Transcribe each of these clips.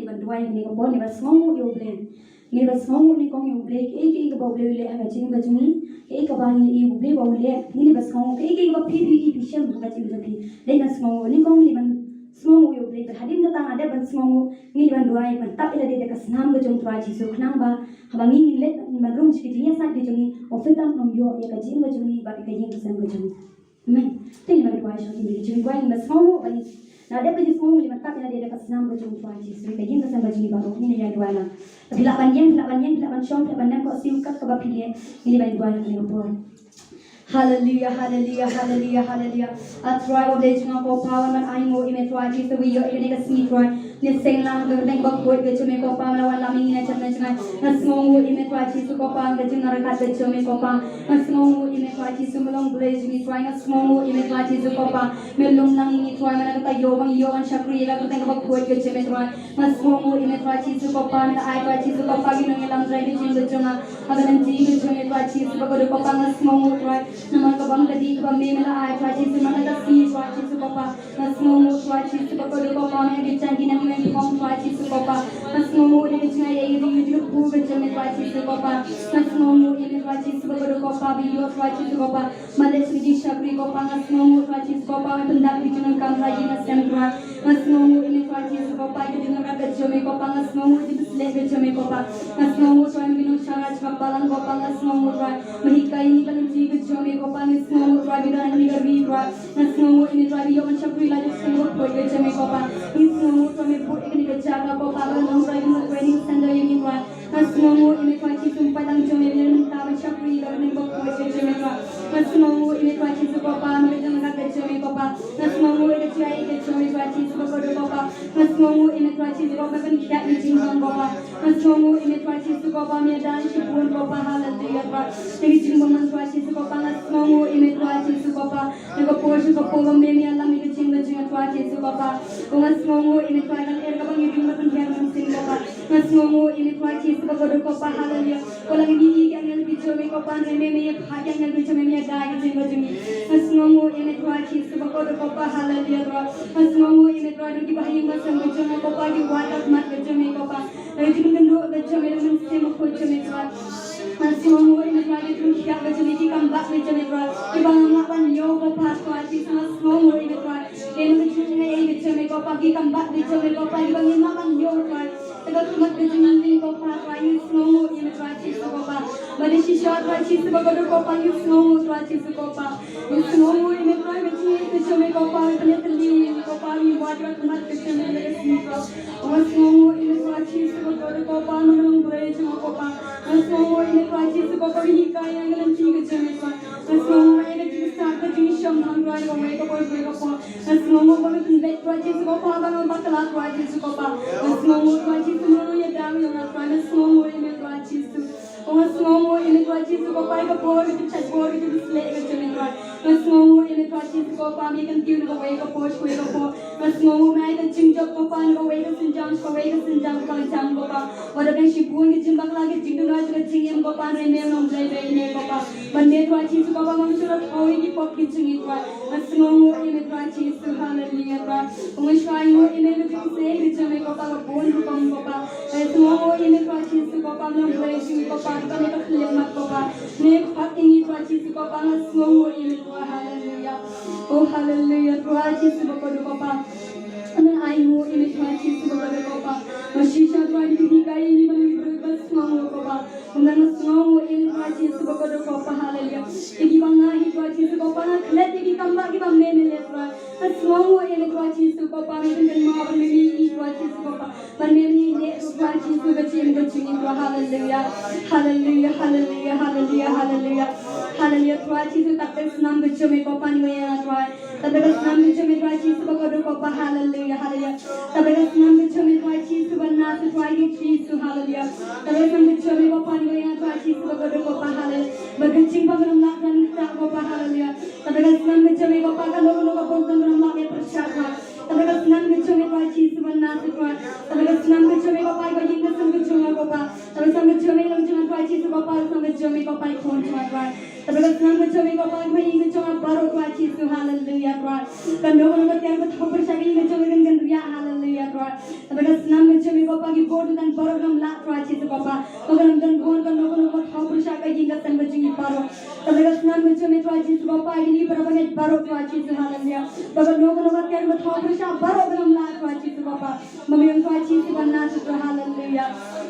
ban duai ni ko bon ni ba smong yo blen ni ba smong ni kong yo ble ke ba ble le ha ching ba chuni ke ka ba ni yo ble ba le ni ba smong ke ba phi pi shem ba ching ba phi le na smong ni kong ni ban smong yo ble hadin ka tang ada ban smong ni ban duai ban tap ila de ka snam ga jong twa chi so khnang ba ha ba ni le ni ban rum chi ji sa de chuni ofitam nom yo ya ka ching ba chuni ba ka yin ka sam ga chuni amen tin ba duai so ni chuni duai ni ba smong ba ni na ada pergi semua boleh mantap yang dia dekat senam berjumpa Tuhan Yesus. Mereka yang kesan baju ni baru ini yang dua lah. Bila banyak, bila syom, bila banyak kau siukat kau bapilih ini banyak dua yang lepas. Hallelujah, hallelujah, hallelujah, hallelujah. Try of the Jungle power man I know in try Jesus we are in a sea try. Ni sing lang the name of God the Jungle ko pa man wala min na chana chana. Na small in try Jesus ko pa the Jungle ka the Jungle ko pa. Na small in try Jesus melong blaze ni try na small in try Jesus ko pa. Melong lang ni try man ka yobang shakri la ko teng ko the Jungle try. Na small in try Jesus ko pa na I try Jesus ko pa ginong lang try the Jungle Jungle. Agalan Jesus try Jesus ko pa na small try. Nama kabang tadi kabang memela ay try Jesus mana ka si try Jesus ko pa nas mo try Jesus ko ko pa me gitan gina me kom try Jesus ko pa nas mo ni gitan ay ri ri bu gitan me try Jesus ko pa nas mo ni try Jesus ko pa bi yo try Jesus ko pa male sigi shakri ko pa nas mo try Jesus ko pa pendak gitan kam try nas sem try nas mo ni try Jesus ko pa gitan ka gitan me ko pa nas mo ni bisle gitan me ko pa nas mo try me no sharaj ka balang ko pa nas mo try mahikai ni kan ji gitan me ko pa nas mo try bi dan ni garbi try nas mo ini try yo man shakri la gitan ko po gitan me ko pa nas mo try me po ikni ka jaga ko pa no try mo training center yang ni try nas mo ini try Jesus pa dang jo me ni ta man shakri la ni ko po gitan me try nas mo ini try Jesus ko pa me gitan ka gitan me ko pa nas mo ini try gitan me try Jesus ko pa nas mo ini try Jesus ko pa kan kya ni jing ko pa nas mo ini try Jesus ko pa me dan shi pun ko pa hallelujah pa ni jing man try Jesus ko pa nas mo ini try Jesus ko pa ni ko po shi ko po me me Allah mi jing try Jesus ko pa nas mo ini try kan er ka bang yuding man kya man sin ko pa nas mo ini try Jesus ko pa hallelujah ko lang gi yang yang bicho me ko pa me me pha yang bicho me me da jing nas mo ini try Jesus ko pa hallelujah nas mo ini try ki bahi ma sang bicho me ko pa ki watak mat bicho me ko pa jing kan do bicho me man se mo ko bicho me try nas mo ini try ki tum kya bicho me ki kam ba bicho me try ki bang ma ban yo ko pa try Jesus nas mo ini try en bicho me bicho me ko pa ki kam ba bicho me ko pa ki bang ma ban yo try Tegal tumat bicho me ko pa try mo ini try Jesus ko pa bani shisha try Jesus ko pa ni mo try Jesus ko pa mo ini try bicho me ko pa ni tli ko pa ni watak mat bicho me le si ko mo ini try Jesus ko pa no break ko pa mo ini try Jesus ko hi kaya ngalan chi bicho me ko mo ini chi start ka chi sham hang try ko me ko pa mo ko me bet try Jesus ko pa ba ba kala try Jesus ko pa mo try Jesus mo ya dam yo na try mo ini try Jesus mo ini try Jesus ko pa ka po ki chat po ki display ka chumi try mo ini try Jesus ko pa mi kan tune ko way ko po mo mai ka ching jok ko pa ko way ka sinjang ko jang ko pa wala kan shipun ki jimbak lagi jing na ka ching ko pa re me nom jai be ne ko pa bande try Jesus ko pa mam chura thoi ki pop ki ching try mo ini try Jesus hallelujah try mo shai mo ini ka jing se ki chame ko pa bon ko pa mo ini try Jesus ko pa nom bless ko pa ka ne ka khle mat ko pa ne phat ini try Jesus ko pa mo ini try hallelujah oh hallelujah try Jesus ko pa and I know in it try Jesus ko pa mashisha try ni kai ni bani bas mo ko pa ungan mo in try Jesus ko pa hallelujah iki banga hi try Jesus ko pa na khle ki kamba ki ba me le try mo in try Jesus ko pa me kan ma ba me ni try Jesus ko pa ban me ni ne try Jesus ko chin ko chin ko hallelujah hallelujah hallelujah hallelujah hallelujah hallelujah try Jesus tak senam becho me ko pa ni ya try tapi senam becho me try Jesus ko pa hallelujah hallelujah tapi senam becho me try Jesus banna se try Jesus hallelujah tapi senam becho me ko pa ni ya try Jesus ko pa hallelujah bagaching pa nam nak kan ta ko pa hallelujah tapi senam becho me ko pa ka lo ko pa nam nak me prashad tapi senam becho me try Jesus banna se try tapi senam becho me ko pa ko yin ka sang becho me ko pa tapi senam becho me lo jang try Jesus ko pa senam becho me ko pa khon try Tabaga senang berjumpa kau pagi mai ingin cuma baru Tuhan Yesus haleluya Tuhan. Dan doa doa tiang betul bersama ingin cuma dengan ria haleluya Tuhan. Tabaga senang berjumpa kau pagi bodoh dan baru dalam lah Tuhan Yesus Bapa. Bagai dan gon dan doa doa betul bersama ingin dan berjumpa baru. Tabaga senang berjumpa Tuhan Yesus Bapa ini berapa baru Tuhan Yesus haleluya. Bagai doa doa tiang betul bersama baru dalam lah Tuhan Yesus Bapa. Memang Tuhan Yesus benar Tuhan haleluya.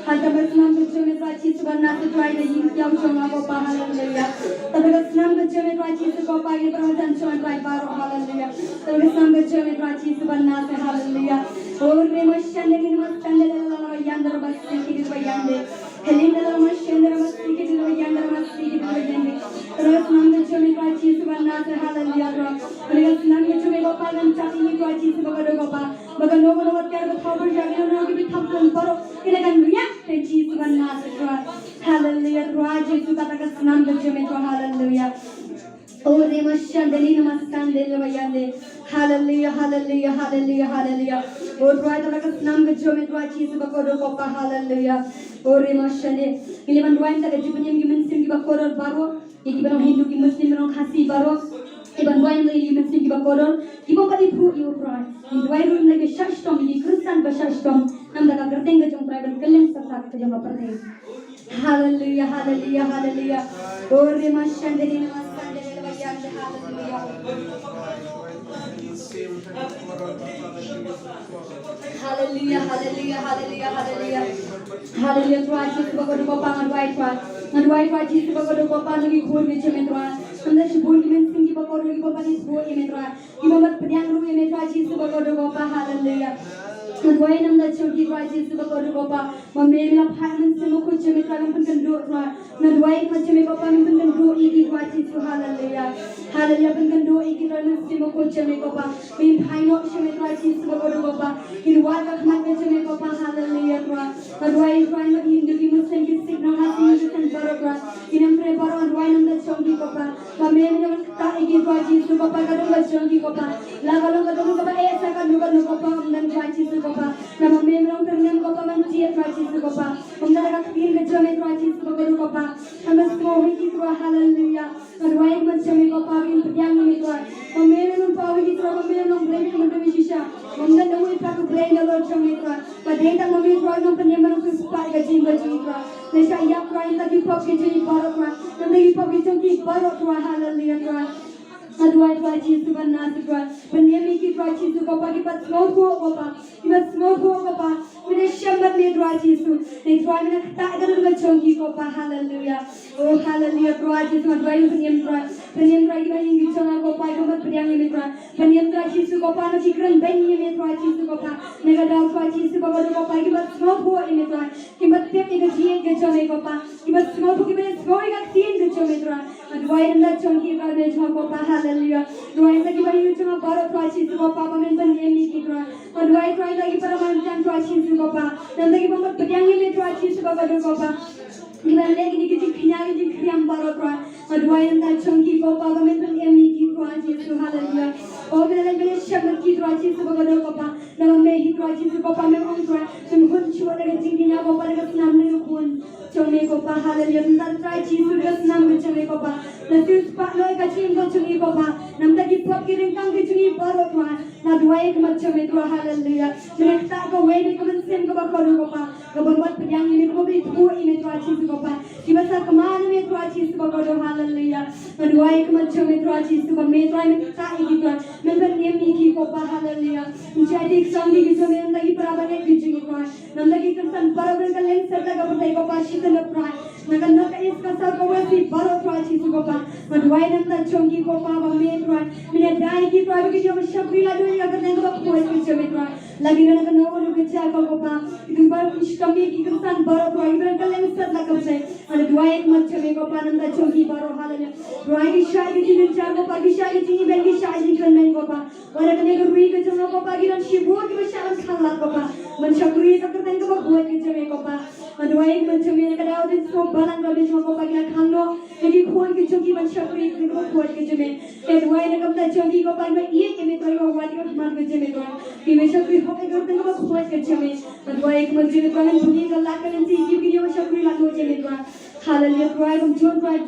Tabaga senang berjumpa Tuhan Yesus benar Tuhan yang cuma Bapa haleluya. Tabaga senang berjumpa Tuhan Yesus Bapa ini perhatian cuma Tuhan baru haleluya. Tabaga senang berjumpa Tuhan Yesus benar haleluya. Oh remasyan ini masyan dalam yang terbasar kita bayande. Helin dalam masyan dalam masih kita bayande dalam masih kita bayande. Tabaga senang berjumpa Tuhan Yesus benar haleluya. Tabaga senang berjumpa Bapa dan cakap ini Tuhan Yesus Bapa. Baga nogo nogo tiada betul berjaga nogo kita tampil baru kita kan riak Tuhan Yesus benar Tuhan. Haleluya Tuhan Yesus tabaga senang berjumpa Tuhan haleluya. Oh remasyan dari masyan dalam bayande. Haleluya haleluya haleluya haleluya. Oh Tuhan tabaga senang berjumpa Tuhan Yesus Bapa haleluya. Oh remasyan ini Tuhan tabaga jumpa yang Muslim kita koror baru. Iki barang Hindu ki Muslim barang kasih baru. Iban Tuhan lagi Muslim kita koror. Ibu kali pru ibu Tuhan. Tuhan rum lagi syastom ini Kristen bersyastom. Nampak kerteng kejong pribadi kalian serta kejong perteng. Haleluya haleluya haleluya. Oh remasyan dari masyan dari bayande haleluya. Haleluya haleluya haleluya haleluya. Haleluya Tuhan Yesus Bapa Bapa ngadwai Tuhan Yesus Bapa lagi khur bicara Tuhan. Anda sebut iman singgi Bapa lagi Bapa ni sebut iman Tuhan. Iman berdiam ru iman Tuhan Yesus Bapa haleluya. Ngadwai nam dah curi Tuhan Yesus Bapa. Memela phaman semua kucing Tuhan mempunyai doa Tuhan. Ngadwai macam Bapa mempunyai doa ini Tuhan Yesus haleluya. Haleluya mempunyai doa ini Tuhan semua kucing Bapa. Mempunyai doa semua Tuhan Yesus Bapa. Ini wajah khmat macam Bapa haleluya Tuhan. Ngadwai Tuhan lagi Hindu di Muslim di Sikh hati Muslim baru Tuhan. Ini mereka baru ngadwai nam dah curi Bapa. Memela tak ini Tuhan Yesus Bapa kadang dah curi Bapa. Lalu kadang Bapa esa kadang Bapa dan Tuhan Yesus Bapa. Nama memela ternyam Bapa menciat Tuhan Yesus Bapa. Umda dekat tin kejam Tuhan Yesus Bapa. Kami semua hidup Tuhan haleluya. Ngadwai macam Bapa ini perjang Tuhan. Memela nampak hidup Tuhan memela nampak hidup Yesusnya. Umda nahu ipaku brain Lord Tuhan. Pada kita memela Tuhan nampak penyembahan sesuatu kejim Tuhan. Nesa ia Tuhan lagi pop kejim baru Tuhan. Nanti pop kejim baru Tuhan haleluya Tuhan. Aduai Tuhan Yesus benar Tuhan. Penyembahan Tuhan Yesus Bapa kita semua Bapa. Kita semua Bapa. Kita syambat ni Tuhan Yesus. Ni Tuhan kita tak ada dengan congki Bapa haleluya. Oh haleluya Tuhan Yesus aduai penyembahan kita yang kita Bapa kita beriang ini Tuhan. Penyembahan Yesus Bapa nak kira ben ini Tuhan Yesus Bapa. Negara Tuhan Yesus Bapa kita semua ini Tuhan. Kita tiap ini jian kita Bapa. Kita semua kita kita tian kita Tuhan. Aduai anda congki kita dengan Bapa haleluya. Doa lagi bagi cuma baru Tuhan Yesus Bapa pamen penyembahan kita. Doa lagi para mantan Tuhan Yesus Bapa. Dan lagi pamen beriang ini Tuhan Yesus Bapa. Kita lagi ni kita kriam baru Tuhan. Doa anda congki Bapa pamen penyembahan Tuhan Yesus haleluya. Oh kita lagi syabat Tuhan Yesus Bapa. Nama mehi Tuhan Yesus Bapa memang Tuhan. Sungguh cuma dengan tingginya Bapa dengan senam pun. Cuma Bapa haleluya. Tuhan Yesus dengan senam cuma Bapa. Nanti sepak loy kacim kau cuma Bapa. Nampak kita kirim kang cuma baru Tuhan. Nah dua yang macam itu haleluya. Mereka tak kau wei mereka mensem kau Bapa. Kau buat pedang ini kau beri tuh ini Tuhan Yesus Bapa. Kita sah kemana ni Tuhan Yesus Bapa haleluya. Nah dua yang macam itu Tuhan Yesus Bapa. Mereka tak ini Tuhan. Mereka ni miki Bapa haleluya. Jadi sambil kita mereka lagi perawan yang kecil Tuhan. Nampak kita san perawan kalian serta kau bertai Bapa kita lepas. Nakan nak iskan sah kau wesi baru Tuhan Yesus Bapa. Nah dua yang tak congki Bapa Bapa Tuhan. Menyadari kita begitu yang syakri lalu yang akan tengok Bapa kita Tuhan. Lagi nak nawan kita Bapa. Itu baru kami kita san baru Tuhan. Ibarat kalian serta kau bertai. Ada dua yang macam Bapa nampak congki baru haleluya. Dua yang syai kita cari Bapa. Syai kita bagi syai kita main Bapa. Orang kena kerui kita Bapa. Kita sibuk kita syai kalah Bapa. Mensyakri kita tengok Bapa kita Bapa. Dua yang macam ini kada ada semua balang kalau cuma Bapa kita kando. Jadi kuat kita congki mensyakri kita kuat kita main. Dua yang kita congki Bapa kita iya kita tahu wali kita mat kita main. Kita syakri kita tengok kuat kita main. Dua yang macam ini kalau bunyi kalau kalian sih kita syakri lalu kita main. Haleluya Tuhan, Tuhan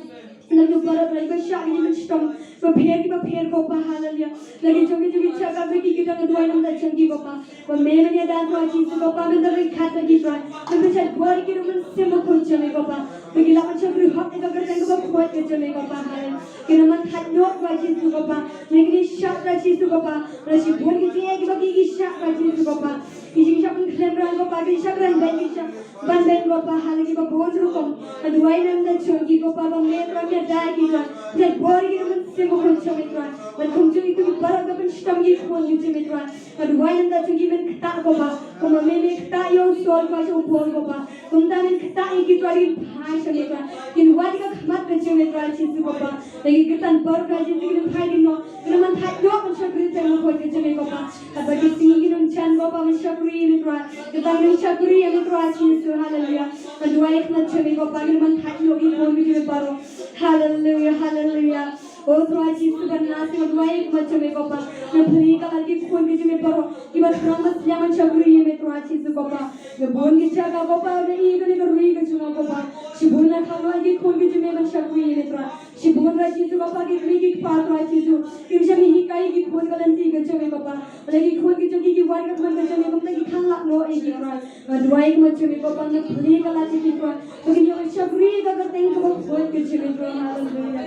lagi barat lagi bersyari menciptakan berpihak Bapa haleluya lagi jogi cakap lagi kita kedua yang tak canggih Bapa memangnya dan Tuhan Yesus Bapa menderik kata kita mempercayai buat kita semua kunci Bapa bagi lawan cakap hak kita kerja kita buat kerja Bapa haleluya kita menghat nyok Tuhan Yesus Bapa lagi syak Tuhan Yesus Bapa lagi buat kita bagi syak Tuhan Yesus Bapa Iji kita pun kelemahan Bapa kita kerana kita banding Bapa haleluya Bapa buat rukom kedua yang tak canggih Bapa memangnya dah kita dan buat kita semua kunci Tuhan dan kunci itu barat kita pencintai kunci Tuhan kedua yang tak canggih kita Bapa memangnya kita yang soal kita buat Bapa kemudian kita itu hari bahasa Tuhan kedua kita khidmat kerja Tuhan Yesus Bapa lagi kita berkat Yesus kita hari ini kita menghat nyok mensyukuri Tuhan buat kerja Bapa bagi sini kita mencari Bapa mensyukuri Tuhan kita mensyukuri Tuhan Yesus haleluya kedua yang kerja Bapa kita menghat nyok itu baru haleluya haleluya Oh Tuhan Yesus bernasib kedua yang kerja Bapa nabeli lagi pun kerja baru kita terangkat yang mensyukuri Tuhan Yesus Bapa Gebun kita Bapa udah ini kerja kerja Bapa Shibun kalau lagi pun kerja mensyukuri Tuhan Shibun Yesus Bapa kita lagi Tuhan Yesus kita mihikai kita pun kalian kerja Bapa lagi pun kerja kita warga pun kerja Bapa lagi kalak no ini Tuhan kedua yang kerja Bapa nabeli lagi Tuhan begini mensyukuri kita tengok buat kerja Tuhan haleluya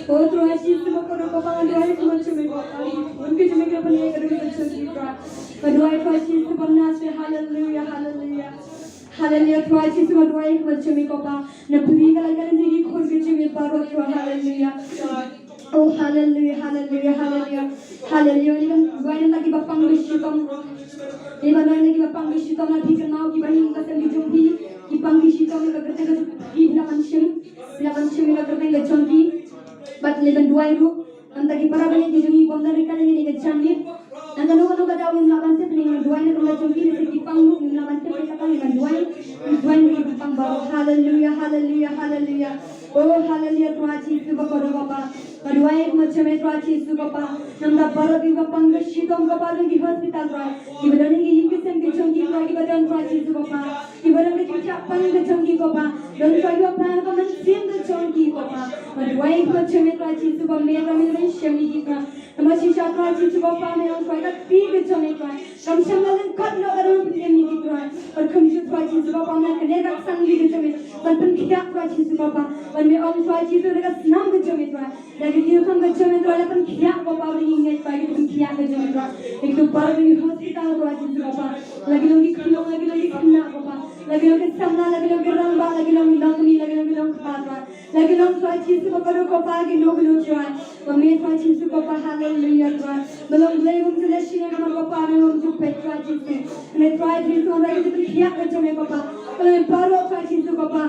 Oh Tuhan Yesus Bapa Bapa kedua yang kerja Bapa pun kerja kita pun kerja Tuhan kedua yang Yesus bernasib haleluya haleluya Haleluya Tuhan Yesus kedua yang kerja Bapa nabeli kalian lagi pun kerja baru Tuhan haleluya Oh haleluya haleluya haleluya haleluya ini kan dua yang lagi Bapa ngishitom ini mana lagi Bapa ngishitom lagi kenal kita yang kita dijumpi kita ngishitom kita kerja di bilangan sim kita kerja jumpi bat leban dua itu nanti para banyak dijumpi bondar ikan ini kecamit nanti nuka tahu melawan tep dengan dua yang kita jumpi di Jepang melawan tep kita kan dengan dua yang di Jepang baru haleluya haleluya haleluya Oh haleluya Tuhan Yesus Bapa kedua yang macam Tuhan Yesus Bapa namda baru di Bapa ngishitom Bapa di hospital Tuhan di badan ini ingkisen keconggi Tuhan di badan Tuhan Yesus Bapa di badan kecapan keconggi Bapa dan kayu apa yang kau mensim keconggi Bapa kedua yang macam Tuhan Yesus Bapa mereka mensyami kita masih Tuhan Yesus Bapa mereka kau pi keconggi Tuhan kami sembilan kat lo orang penjami Tuhan berkumjut Tuhan Yesus Bapa mereka nerak sanggi keconggi dan penkiak Tuhan Yesus Bapa dan mereka Tuhan Yesus mereka senang keconggi Tuhan lagi dia kan keconggi Tuhan lepas kiak Bapa beringat bagi penkiak keconggi Tuhan itu baru di hospital Tuhan Yesus Bapa lagi kena Bapa lagi sama lagi ramba lagi langmi lagi kepala lagi Tuhan Yesus Bapa Bapa lagi Tuhan kami Tuhan Yesus Bapa haleluya Tuhan belum belum selesai nama Bapa belum jumpa Tuhan Yesus dan Tuhan Yesus lagi penkiak keconggi Bapa kalau baru Tuhan Yesus Bapa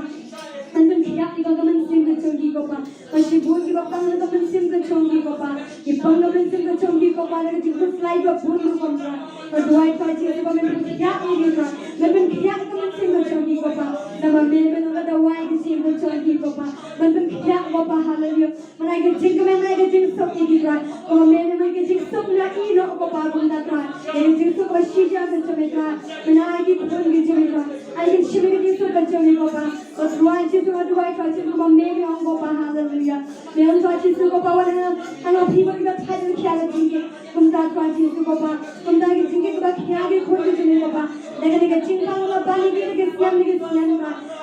dan kiak di bawah mensim keconggi Bapa masih buat di bawah mensim keconggi Bapa di bawah mensim keconggi Bapa lagi jumpa slide buat buat Bapa kedua Tuhan Yesus Bapa kiak ini Tuhan dan kiak di mensim keconggi Bapa nama memang ada wai mensim keconggi Bapa dan kiak Bapa haleluya mereka jing sok ini Tuhan kalau memang mereka jing sok lagi no Bapa bunda Tuhan yang jing sok bersihnya keconggi Tuhan menaiki pun keconggi Tuhan ayat sembilan jing sok keconggi Bapa Tuhan Yesus kedua Tuhan Yesus Bapa memang Bapa haleluya memang Tuhan Yesus Bapa wana anak people kita tahu kiaga tinggi kemudian Tuhan Yesus Bapa kemudian kita tinggi kita kiaga kuat itu Bapa dengan cimpang kita balik kita siang Tuhan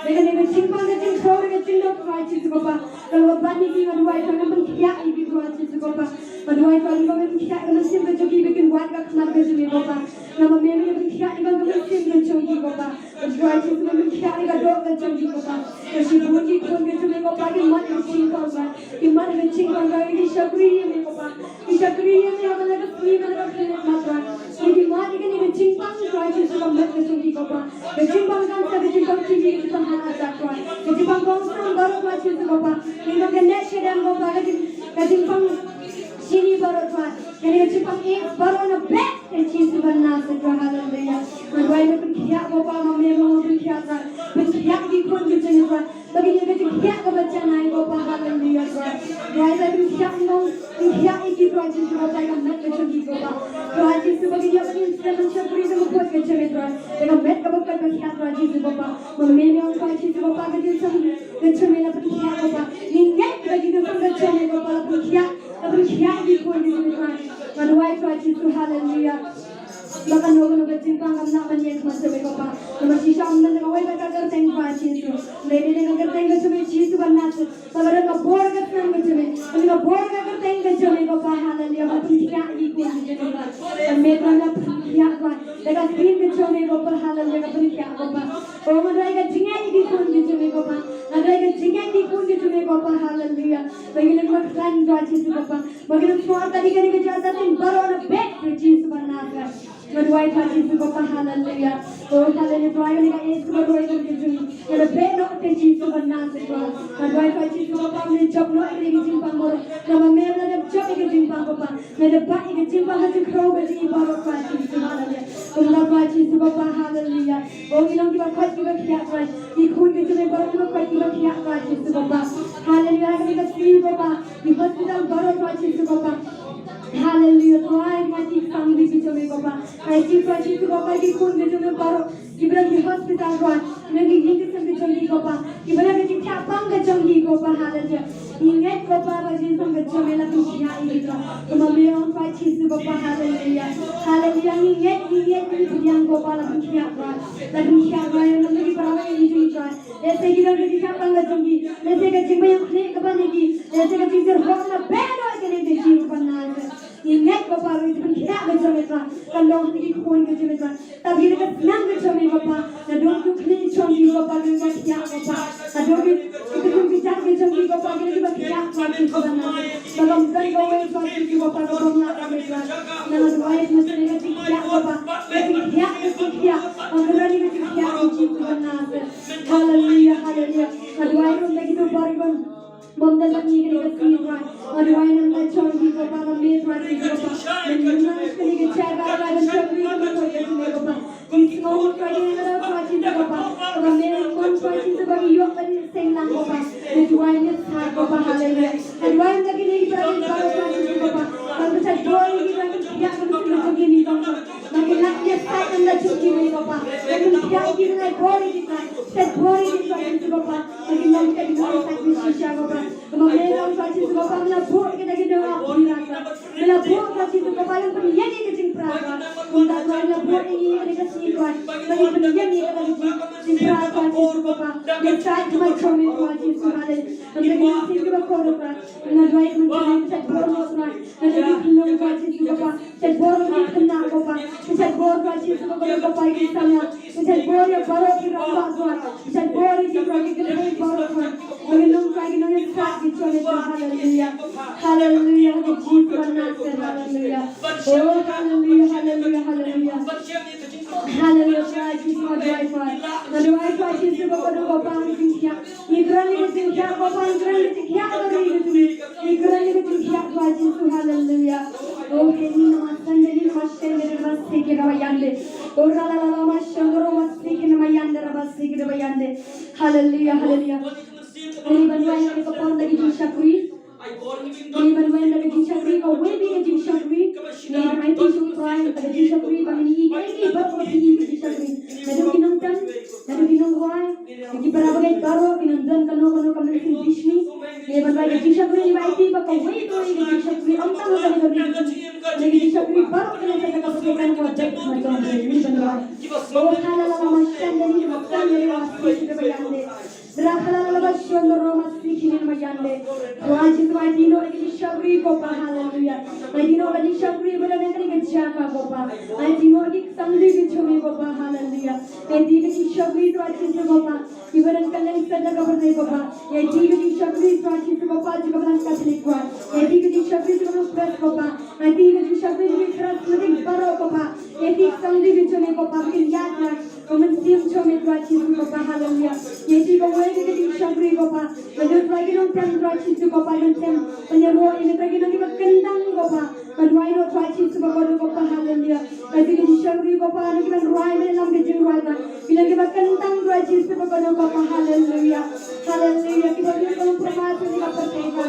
dengan cimpang kita kau kita cinta Tuhan Yesus Bapa kalau balik kita kedua Tuhan pun kiaga itu Tuhan Yesus Bapa kedua Tuhan Bapa kiaga mesin berjogi bikin warga kenal berjogi Bapa nama memang kiaga kita mesin berjogi Bapa Tuhan Yesus Bapa kiaga doa berjogi Bapa Kasih bunyi pun kita Bapa iman mencingkang iman mencingkang ini syakriya Bapa syakriya ni apa lagi free mana kerana Bapa ini mati kan ini mencingkang Tuhan Yesus Bapa berjogi Bapa mencingkang kan mencingkang tinggi kita hana Tuhan mencingkang bangsa baru Tuhan Yesus Bapa kita kena sedang Bapa mencingkang sini baru Tuhan jadi mencingkang baru na back Yesus bernasib Tuhan haleluya kedua itu berkiak Bapa memang berkiak berkiak di pun kita Tuhan bagi kita berkiak kebacan naik Bapa haleluya Tuhan kedua itu berkiak berkiak itu Tuhan Yesus Bapa yang met berjogi Bapa Tuhan Yesus bagi dia bagi kita mensyukuri sama buat kerja Tuhan dengan met kebakan berkiak Tuhan Yesus Bapa memang Tuhan Yesus Bapa kerja sama kerja berkiak Bapa ingat bagi kita berkhia di pun di Tuhan. Manuai Tuhan Yesus haleluya. Bahkan orang bercimpang karena menyen macam apa. Nama sisa orang dengan awal berkata Tuhan Yesus. Mereka dengan kata Yesus Yesus bernas. Kalau mereka bor kata Yesus, mereka bor kata Yesus apa haleluya. Berkhia di pun di Tuhan. Mereka nak berkhia Tuhan. Mereka screen Yesus apa haleluya. Berkhia apa. Orang mereka jingai di pun di Tuhan apa. Mereka jingai di pun di Tuhan apa haleluya. Bagaimana berkhia Tuhan Yesus apa. Bagaimana suara tadi kan kejahatan baru ada back Yesus bernas. Manuai Tuhan Yesus apa haleluya. Oh haleluya. Tuhan yang Yesus berdoa itu Yesus. Ada beno te Yesus bernas Tuhan. Manuai Tuhan Yesus apa menjawab no ada jimpang moro. Nama mereka ada job ke jimpang apa. Ada baik ke jimpang hati kau ke jimpang apa Yesus haleluya. Tuhan Tuhan Yesus apa haleluya. Oh bilang kita kuat kita kiat Tuhan. Ikut kita baru kita kuat kita kiat Tuhan Yesus apa. Haleluya kita sih apa. Di hospital baru Tuhan Yesus apa. Haleluya Tuhan mati sang di situ Bapa. Mati Tuhan Yesus Bapa di kun di situ baru ibarat di hospital Tuhan. Nanti kita sampai jangki Bapa. Ibarat kita capang ke jangki Bapa haleluya. Ingat Bapa bagi sampai jangki lagi dia ini Tuhan. Kemudian Tuhan Yesus Bapa haleluya. Haleluya ingat yang Bapa lagi dia Tuhan. Lagi dia Tuhan yang lagi perawan ini Tuhan. Lepas kita lagi capang ke jangki. Lepas kita jangki yang klik ke balik. Lepas kita jangki hormat benar kena Yesus benar. Ingat Bapa itu tidak berjamaah. Kalau kita ikut berjamaah, tapi kita senang berjamaah Bapa. Nadong tu kini congki Bapa kita kiat Bapa. Nadong kita pun bicara berjamaah Bapa kita kiat Bapa kita benar. Dalam dari kau yang suatu Bapa kau nak kami Tuhan. Nama doa itu mesti kita kiat Bapa. Kita kiat. Orang ini kita kiat Yesus benar. Haleluya haleluya. Doa itu kita berikan. Bunda lagi kita siapa? Aduh, yang nak congki Bapa kami Tuhan Bapa. Mengenai sekali kita cakap dan congki kita Tuhan Bapa. Semua kali kita Tuhan Bapa. Kami pun Tuhan bagi yuk bagi senang Bapa. Tuhan ini sah Bapa haleluya. Aduh, yang lagi ni kita Tuhan Bapa. Kalau saya doa kita tidak kita congki ni Bapa. Makin nak dia sah kita congki ni Bapa. Makin dia kita doa kita. Saya doa kita Bapa. Makin nak kita doa kita Bapa. Kemudian Tuhan Yesus Bapa melapor kita doa berasa. Melapor Tuhan Yesus Bapa yang penyanyi kecimprangan. Untuk Tuhan melapor ini kita Tuhan. Bagi penyanyi kita kecimprangan Tuhan Yesus Bapa. Mencari cuma kami Tuhan Yesus haleluya. Untuk kita kita berkorban. Dengan doa yang mencari kita berkorban Tuhan. Dan kita belum Tuhan Yesus Bapa. Kita berkorban kena Bapa. Kita berkorban Yesus Bapa kita sana. Kita berkorban baru kita buat Tuhan. Kita berkorban kita baru Tuhan. Mengenung lagi nanya haleluya, haleluya, Yesus benar, haleluya, oh haleluya, haleluya, haleluya, haleluya, Yesus berdoa Tuhan, berdoa Tuhan Yesus Bapa kita, ikran kita Bapa ikran kita dari itu, ikran kita Tuhan Yesus haleluya, oh ini nama kita bayande, oh rala masyandoro masih bayande, masih bayande, haleluya, haleluya. Ini bantuan yang kita pun lagi disyakuri. Ini bantuan yang lagi disyakuri. Kau webi lagi disyakuri. Ini bantuan itu supaya lagi disyakuri. Bagi ini baru ini disyakuri. Lalu kinongkan, lalu kinongkuai. Jadi berapa kali baru kinongkan kano kami disini. Ini bantuan yang disyakuri. Ini bantuan itu kau webi lagi disyakuri. Amtang lagi disyakuri baru kena saya katakan wajib macam ini bantuan. Oh halal macam ini macam ini masih kita bayar. Berapa lama syukur masih kini majande. Tuhan Yesus Dino lagi syakuri Bapa haleluya. Dino lagi syakuri berada di kerjaan Bapa. Dino lagi sambil bercumi Bapa haleluya. Dino lagi syakuri Tuhan Yesus Bapa. Ibarat kalian sedang berdoa Bapa. Dino lagi syakuri Tuhan Yesus Bapa juga berangkat selikuan. Dino lagi syakuri juga berat Bapa. Dino lagi syakuri juga keras lebih baru Bapa. Dino sambil bercumi Bapa kalian. Kemensiam cumi Tuhan Yesus Bapa haleluya. Dino kita disyakuri Bapa. Lalu lagi nonton Tuhan Yesus Bapa nonton penyeru ini lagi nanti berkendang Bapa. Kedua ini Tuhan Yesus Bapa haleluya. Lagi kita disyakuri Bapa lagi kita ruai dalam kejeng ruai kan. Bila kita berkendang Tuhan Yesus Bapa haleluya. Haleluya. Kita berdoa permata kita percaya.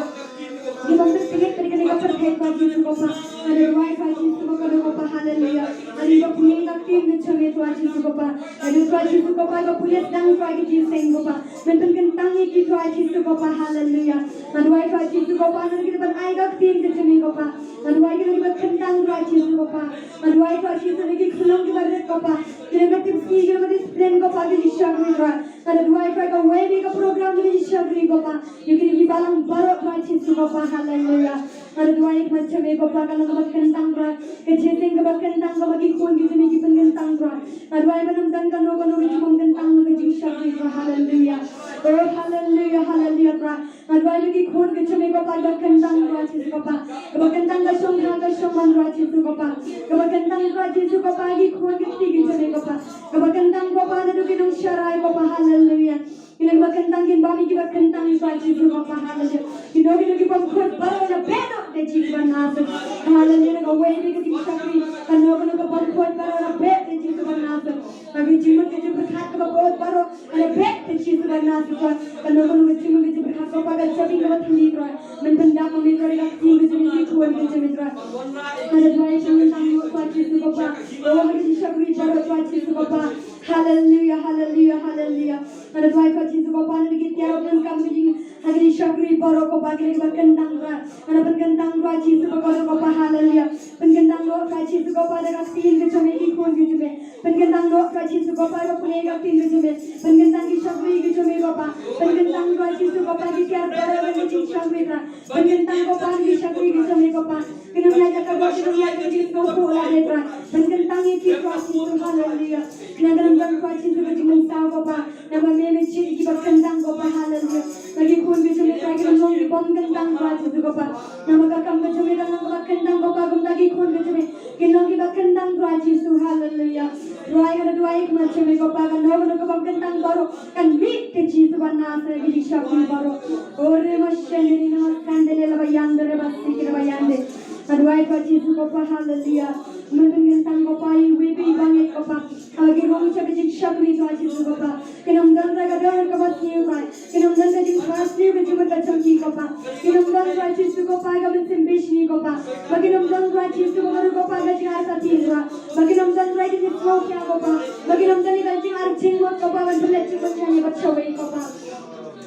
Kita berpikir kita percaya Tuhan Yesus Bapa. Ada ruai Tuhan Yesus Bapa haleluya. Ada kita punya tim dengan Tuhan Yesus Bapa. Ada Tuhan Yesus Bapa kita punya sedang Tuhan Yesus Bapa. Menentukan tang ki Tuhan Yesus Bapa haleluya. Aduai Tuhan Yesus Bapa nanti kita beraikat tin ke jemi Bapa. Aduai kita berkentang Tuhan Yesus Bapa. Aduai Tuhan Yesus lagi kelong kita berret Bapa. Kita bertipsi kita berdisplay Bapa di syakri Tuhan. Aduai Tuhan ka webi ka program di syakri Bapa. Yukini di balang barok Tuhan Yesus Bapa haleluya. Aduai macam Bapa kalau kita berkentang Tuhan. Kejeting kita berkentang Bapa ki kun kita miki berkentang Tuhan. Aduai menamdan kanu kita berkentang ke syakri Tuhan haleluya. Oh haleluya haleluya Tuhan. Aduai lagi kun kita miki Bapa berkentang Tuhan Yesus Bapa. Berkentang ke syomha ke syomhan Tuhan Yesus Bapa. Berkentang Tuhan Yesus Bapa lagi kun kita miki Bapa. Berkentang Bapa ada kinung syarai Bapa haleluya. Kita berkentang kin bami kita berkentang Tuhan Yesus Bapa haleluya. Kita kita berkut baru na bedo de jiwa nafsu. Haleluya ka webi ka syakri. Kanu ka berkut baru na bedo de jiwa nafsu. Bagi jiwa kita berkat ka berkut baru na bedo de jiwa nafsu. Kanu ka jiwa kita berkat ka pada sabi ka thili Tuhan. Menbenda pemitra ka thili ka tuan ka mitra. Ada dua jiwa tamu Tuhan Yesus Bapa. Oh hari syakri baru Tuhan Yesus Bapa. Haleluya haleluya haleluya. Ada dua Tuhan Yesus Bapa lagi tiap bulan kami hari syakri baru ko bagi berkentang Tuhan. Ada berkentang Tuhan Yesus Bapa haleluya. Berkentang Tuhan Yesus Bapa ada tin ke jome ki kun ke jome. Berkentang Tuhan Yesus Bapa ada punya ka tin ke jome. Berkentang ki syakri ke jome Bapa. Berkentang Tuhan Yesus Bapa ki tiap baru ke syakri Tuhan. Berkentang Bapa ki syakri ke jome Bapa. Kena mengajar ka Bapa kena mengajar ki ko pola de Tuhan. Berkentang ki Tuhan Yesus haleluya. Kena dalam Tuhan Yesus ke jome Bapa. Nama meme ci ki berkentang Bapa haleluya. Lagi kun ke jome lagi ngomong di bom kentang Tuhan Yesus Bapa. Nama kakam ke jome kan berkentang Bapa gum lagi kun ke jome. Kena ki berkentang Tuhan Yesus haleluya. Doai macam Bapa kan nama ka berkentang baru kan mit ke Yesus bana se ki syakri baru. Ore masyene nama kandele la bayande re basti ki bayande. Aduai Tuhan Yesus Bapa haleluya. Menentang Bapa webi banget Bapa. Agi romi chabe jik syakri Tuhan Yesus Bapa. Kenam dan raga dan kabati Tuhan. Kenam dan ka jik fasli ke juma ka chamki Bapa. Kenam dan Tuhan Yesus Bapa ka bensin bishni Bapa. Baginam dan Tuhan Yesus Bapa ka jik arta tira. Baginam dan Tuhan Yesus Bapa Bapa. Baginam dan ka jik arjing Bapa ban bele jik bani bachawe Bapa.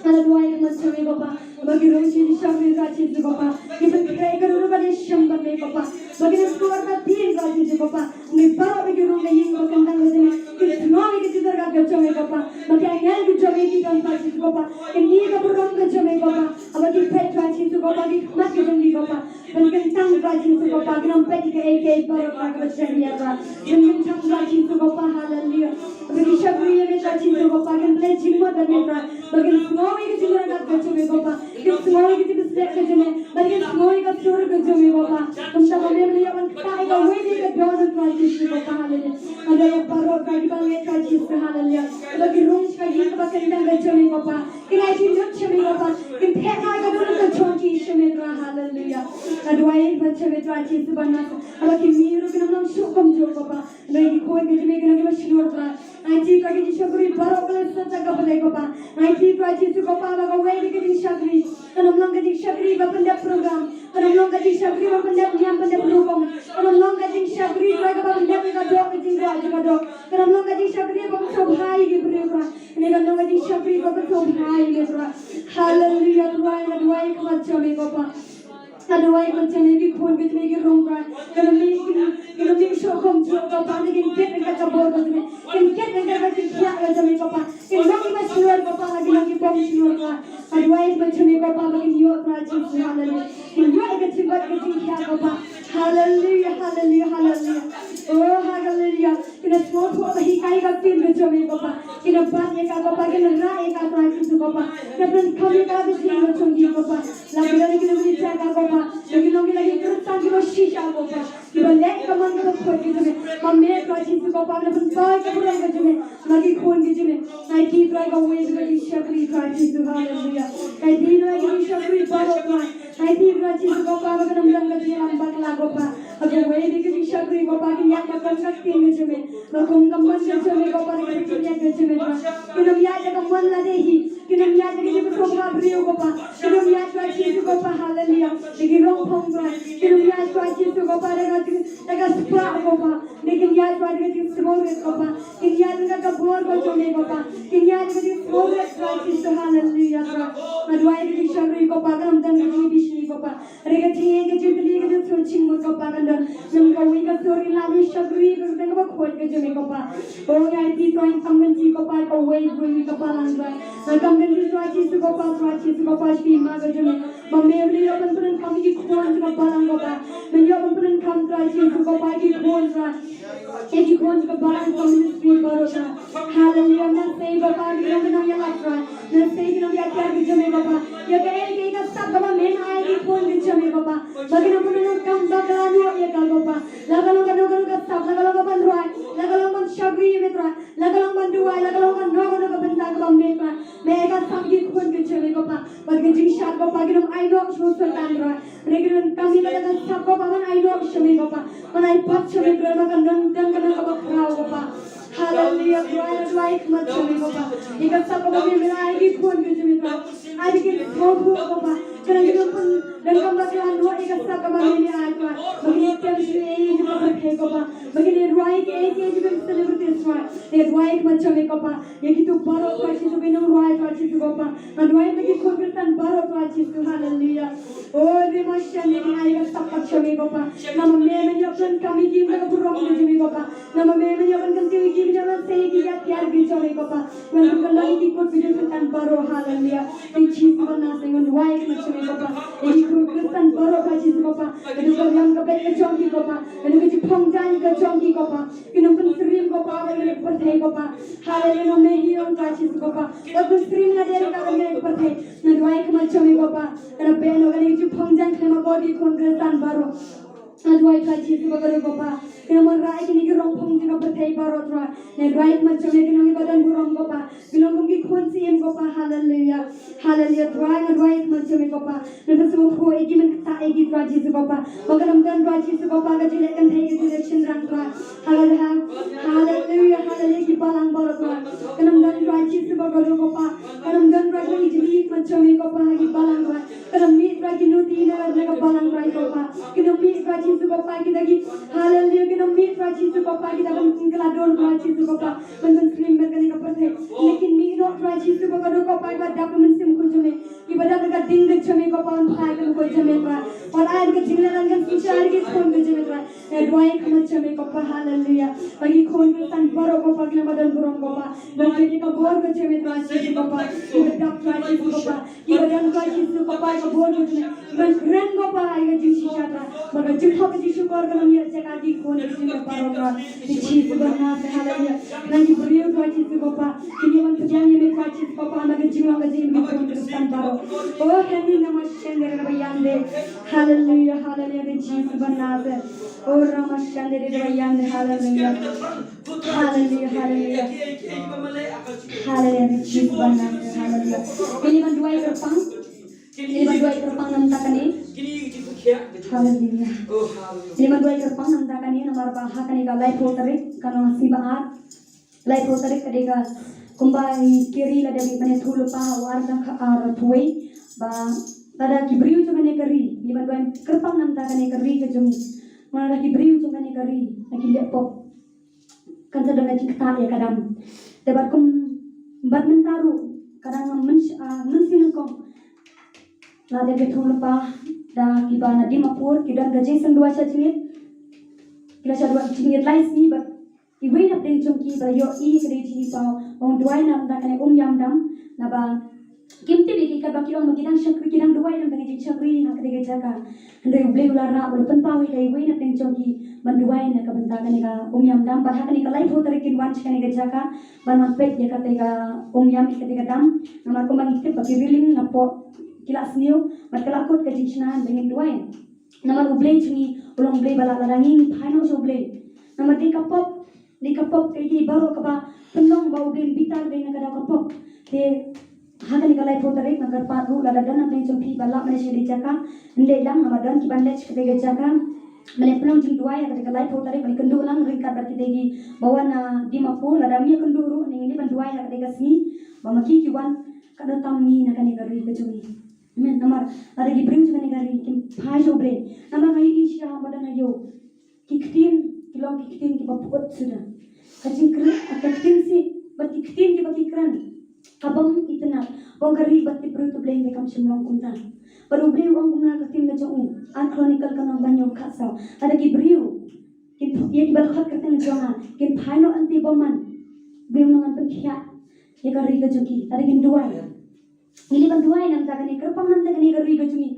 Ada dua yang macam Bapa. Bagi romi syakri Tuhan Yesus Bapa. Kita kaya karo bani syamba Bapa. Baginam keluar ka tin Tuhan Yesus Bapa. Ni para bagi romi yang berkentang ke kita semua kita tergak kacau Bapa. Bagi angel kacau kita Tuhan Yesus Bapa. Ini ka program kacau Bapa. Bagi pet Tuhan Yesus Bapa di mat kacau Bapa. Berkentang Tuhan Yesus Bapa. Kita pet ke ek para kacau Bapa. Berkentang Tuhan Yesus Bapa haleluya. Bagi syakri Tuhan Yesus Bapa. Kita boleh jimat dan Bapa. Bagi semua kita tergak kacau Bapa. Kita semua kita bersedek kacau. Bagi semua kita surga kacau Bapa. Kita boleh melihat kita ka webi ka dono Tuhan Yesus Bapa haleluya. Ada yang baru bagi banget Tuhan Yesus haleluya. Bagi rumus ka kita berkentang kacau Bapa. Kita hidup kacau Bapa. Kita pernah ka dono kacau Yesus haleluya. Aduai macam Tuhan Yesus bana. Bagi miru kita nam syukum Bapa. Bagi koi kita kita bersyukur Tuhan. Aji bagi syukuri baru kalau saja kepada Bapa. Aji Tuhan Yesus Bapa bagi webi kita syukuri. Kalau belum kita syukuri bapa program. Kalau belum kita syukuri bapa yang bapa program. Kalau belum kita syukuri bapa bapa doa kita juga doa. Kalau belum kita syukuri bapa sobhai kita berdoa. Ini kalau kita syukuri bapa sobhai kita berdoa. Haleluya Tuhan aduai macam Bapa. Aduai macam ini pun kita ni kerongkan. Kalau ni syukum Bapa ni kita kita kabur kita. Kita kita macam Bapa. Kita kita syukur Bapa lagi pom syukur. Aduai macam Bapa lagi yo Tuhan Yesus haleluya. Kita kita Bapa. Haleluya haleluya haleluya. Oh haleluya. Kita semua tu hikai kapten macam Bapa. Kita banyak Bapa kita rai Tuhan Yesus Bapa. Kita kami kami macam Bapa. Lagi kita berjaga Bapa. Lagi kertas kita sisa Bapa. Kita lek kaman kita pergi kita. Kami Tuhan Yesus Bapa kita berbaik kepada kita. Lagi khun kita. Naik kita kau webi syakri Tuhan Yesus haleluya. Naik kita lagi syakri baru Tuhan. Naik kita Yesus Bapa kita menang kita lambat lagu Bapa. Aku webi kita syakri Bapa kita yang makan sakti kita. Makum kaman kita Bapa kita kita. Kita miat kaman ladehi. Kita miat kita bersobat beriu Bapa. Kita miat Tuhan Yesus Bapa haleluya. Kita rompong Tuhan. Kita miat Tuhan Yesus Bapa dengan sepak Bapa. Kita miat Tuhan kita semua Bapa. Kita miat kita kabur Bapa. Kini ada di sekolah Kristus haleluya Tuhan. Aduai di syagri ko pagam dan di bisni ko pa. Rega tinge ke jutli ke jut sucing mo ko pagam dan nam kawi ka sori lali syagri ko dan ko khoi ke jeme ko pa. O ya di ko in kamgen ji ko pa ko wei bui ko pa lang ba. Na kamgen ji so achi su ko pa shi ma ke jeme. Ma me bli yo pan pan kam ki khon ko pa lang ko pa. Me yo pan pan kam tra chi su ko pa ki khon ra. Ke ki khon ko pa lang ko ministry baro ra. Hallelujah na sei ba pa ni yo na ya la ra. Na sei ni ya kya ke jeme ko pa. Ya ke ka sab ba men ai ki khon ke jeme ko pa. Bagina pan kam ba kala ni ya ka ko pa. Lagalong ka sab lagalong ka pan roi. Lagalong pan shagri me tra. Lagalong pan duai lagalong kan no no ka pan ta ka me pa. Me ka sab ki khon ke jeme ko pa. Bagin jing shat ko pa ginam ai no so so tan roi. Regin kami ka sab ko pa man ai no sheme ko pa. Man ai pat sheme ko ma kan dan ka pa khao ko pa. Hallelujah, glory to God, sheme ko pa. Ika sab ko me me ai ki khon ke jeme pa. Ai ki khon ko pa. Kana ginam pan dan kam ba ka no ika sab ka ma me ai pa. Bagin ke ai ji ko pa ko pa. Bagin roi ke ai ji ko celebrity roi. E roi ma sheme ko pa. Ye ki tu baro pa chi tu binam roi pa chi tu ko pa. Na roi me ki khon ke tan baro pa chi tu hallelujah. Oh de ma sheme ni ai ka sab pa sheme ko pa. Na me me yo plan kami ki ma ko rom ke jeme ko pa. Na me me yo kan ti ki bi jana sei ki ya pyar bi sheme ko pa. Man ko lai ki ko bi tan baro hallelujah. Ti chi tu na se ngon roi ma sheme ko pa. E ki ko tan baro pa chi tu ko pa. Edu ko yang ka pe ka chong ki ko pa. Edu ki phong jan ka chong ki ko pa. Kinam pun stream ko pa ka le par thai ko pa. Hallelujah me hi on ka chi tu ko pa. O pun stream na de ka me par thai. Na roi ka ma sheme ko pa. Era pe no ga ni chi phong jan ka ma ko di kon ka tan baro. Aduai ka chi tu ko ko pa. Kinam rai ki ni ki rong phong ka par thai baro tra. Ne roi ma sheme ki no ki badan burong ko pa. Kinam ki khon si em ko pa hallelujah. Hallelujah roi ma sheme ko pa. Ne ka su ko e ki men ta e ki tra chi tu ko pa. Magaram dan roi chi tu ko pa ga ji le kan thai ki direction rang tra. Hallelujah hallelujah ki balang baro tra. Kinam dan roi chi tu ko pa. Kinam dan roi ki ji ma sheme ko pa ki balang roi. Kinam mi roi ki no ti na ka balang roi ko pa. Kinam mi roi chi tu ko pa ki da ki hallelujah kinam mi roi chi tu ko pa ki da kan kala don roi chi tu ko pa. Man stream ber ka ni ka par thai. Lekin mi no roi chi tu ko pa ba da men sim ko jame. Ki bada ka ding ge jame ko pa phai kan ko jame pa. और आज के जिंगला रंगन सुचार के खोन के जमे त्रा एडवाई खमत जमे को पा हालेलुया बगी खोन के तन बरो को पगले मदन बुरम को पा बगी के बोर के जमे त्रा छी को पा कि डब त्रा छी को पा कि बदन को छी को पा को बोर के जमे बन रन को पा आएगा जिसी जाता मगर जिठो के जिसु कर के हम ये जगह की खोन के जमे पारो का छी को बना से हालेलुया नंगी बुरियो को छी को पा कि ये मन जान ये में छी को पा मगर जीवा के जिम में खोन के तन पारो ओ हनी नमस्ते मेरे बयान दे Hallelujah, hallelujah, de Jesus banada. Oh, Ramashande de Bayande, hallelujah. Hallelujah, hallelujah. Hallelujah, de Jesus banada, hallelujah. Ini banduai kerpang. Ini banduai kerpang nam takani. Hallelujah. Ini banduai kerpang nam takani namar baha kani ka life hotare kano si bahar. Life hotare kadega kumbai kiri la dari mane thulu pa warna ar thuai ba tada kibriu cuma kari, liban doan kerpang nam ta kane kari ke jumi, mana kibriu cuma kari, lagi lepop, kan sedang ngaji kita ya kadang, tebar kum bat mentaru, kadang mensin kong, lada betul lepa, dah kibana di mapur, kidang gaji sendua cacingit, kila dua cacingit lain sih, bat ibu ini apa yang jumki, bayo i kedai cini pau, orang dua nam ta kane yam dam, naba Kimti biki ka baki om magidang syakri kidang duway nam tangi syakri ha kadega jaga ndai ublay ulara ul panpawi dai wai na teng chonki banduway na ka banta kaniga umyam dam par ha kaniga life hotar kin wan kaniga jaga ban man pet ya kadega umyam kadega dam namar ko mangite baki riling na po kilas niu mat kala kot ka jichna dengan duway namar ublay chungi ulong ublay bala ladangin phaino so ublay namar di kapop kay baro ka ba penlong ba ublay bitar dai na kada kapop te Hakan ikalai potarik nagar paru lada dan apa yang cumpi balak mana sih dijaka ndai lang nama dan kiban lech ketika jaka mana pelang jing dua ya ketika ikalai potarik mana kendu lang ringkat berkitegi bawa na di mapu lada mia kenduru ini ban dua ya ketika sini bawa maki kiwan kada tamni nakan igari kecumi men namar ada gibring juga negari kim phai jobre nama ngai isya badan ayo kiktin kilong kiktin ki bapukot sudah kacing kri kiktin si bati ktin ki bati kran kabam itna bongari bati bru to blame bekam simlong kunta baru beliau anguna katim na jong an chronicle kanang banyo khatsa ada ki beliau kin ye ki balkhat katen jonga kin phaino anti boman beliau nangan penkhia ye kari ga joki ada kin duai ini ban duai nam ta kani kerpang nam ta kani kari ga jumi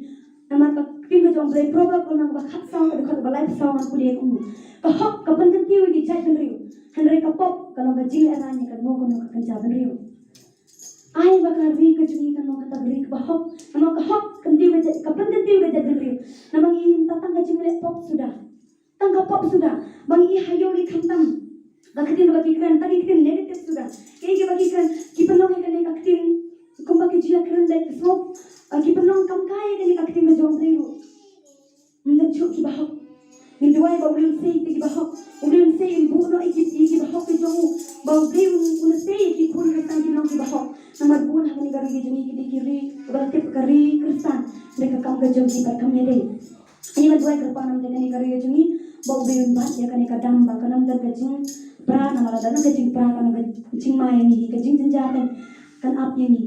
namar ka kin ga jong blame probab ko nang ba khatsa ka khat ba life saw man kuliye kum ka hok ka ban kan tiwi ki chat kan riu hanre ka pop kalau ga jil ara ni ka no ko no ka kan jaban riu ai bakar ri ka jumi kan no ka tabri ka hok nama ka hok kan tiwi ka ban kan tiwi ga jaban riu namang in tatang ga jimle pop sudah tangga pop sudah bang i hayo ri khantam baktin baki kran tagi kitin negative sudah ke baki kran ki penong ke ne kaktin kumba ki jia kran dai smoke ki penong kam kai ke ne kaktin ga jong riu ndan chu ki bahok min duai ba ulun sei ki bahok ulun sei in bu no ki bahok ke jong ba ulun un sei ki khul ke tang ki nong ki bahok namar bun ha ni gari ge jeni ki kiri ba tip kari kristan mereka kam ga jong ki par kam ne dei ini ba duai kerpa nam de ni gari ge jeni ba ulun bat ya kan ka dam ba kanam da ga jing pra namara da na ga jing pra kan ga jing ma ya ni ga jing jin ja kan ap ye ni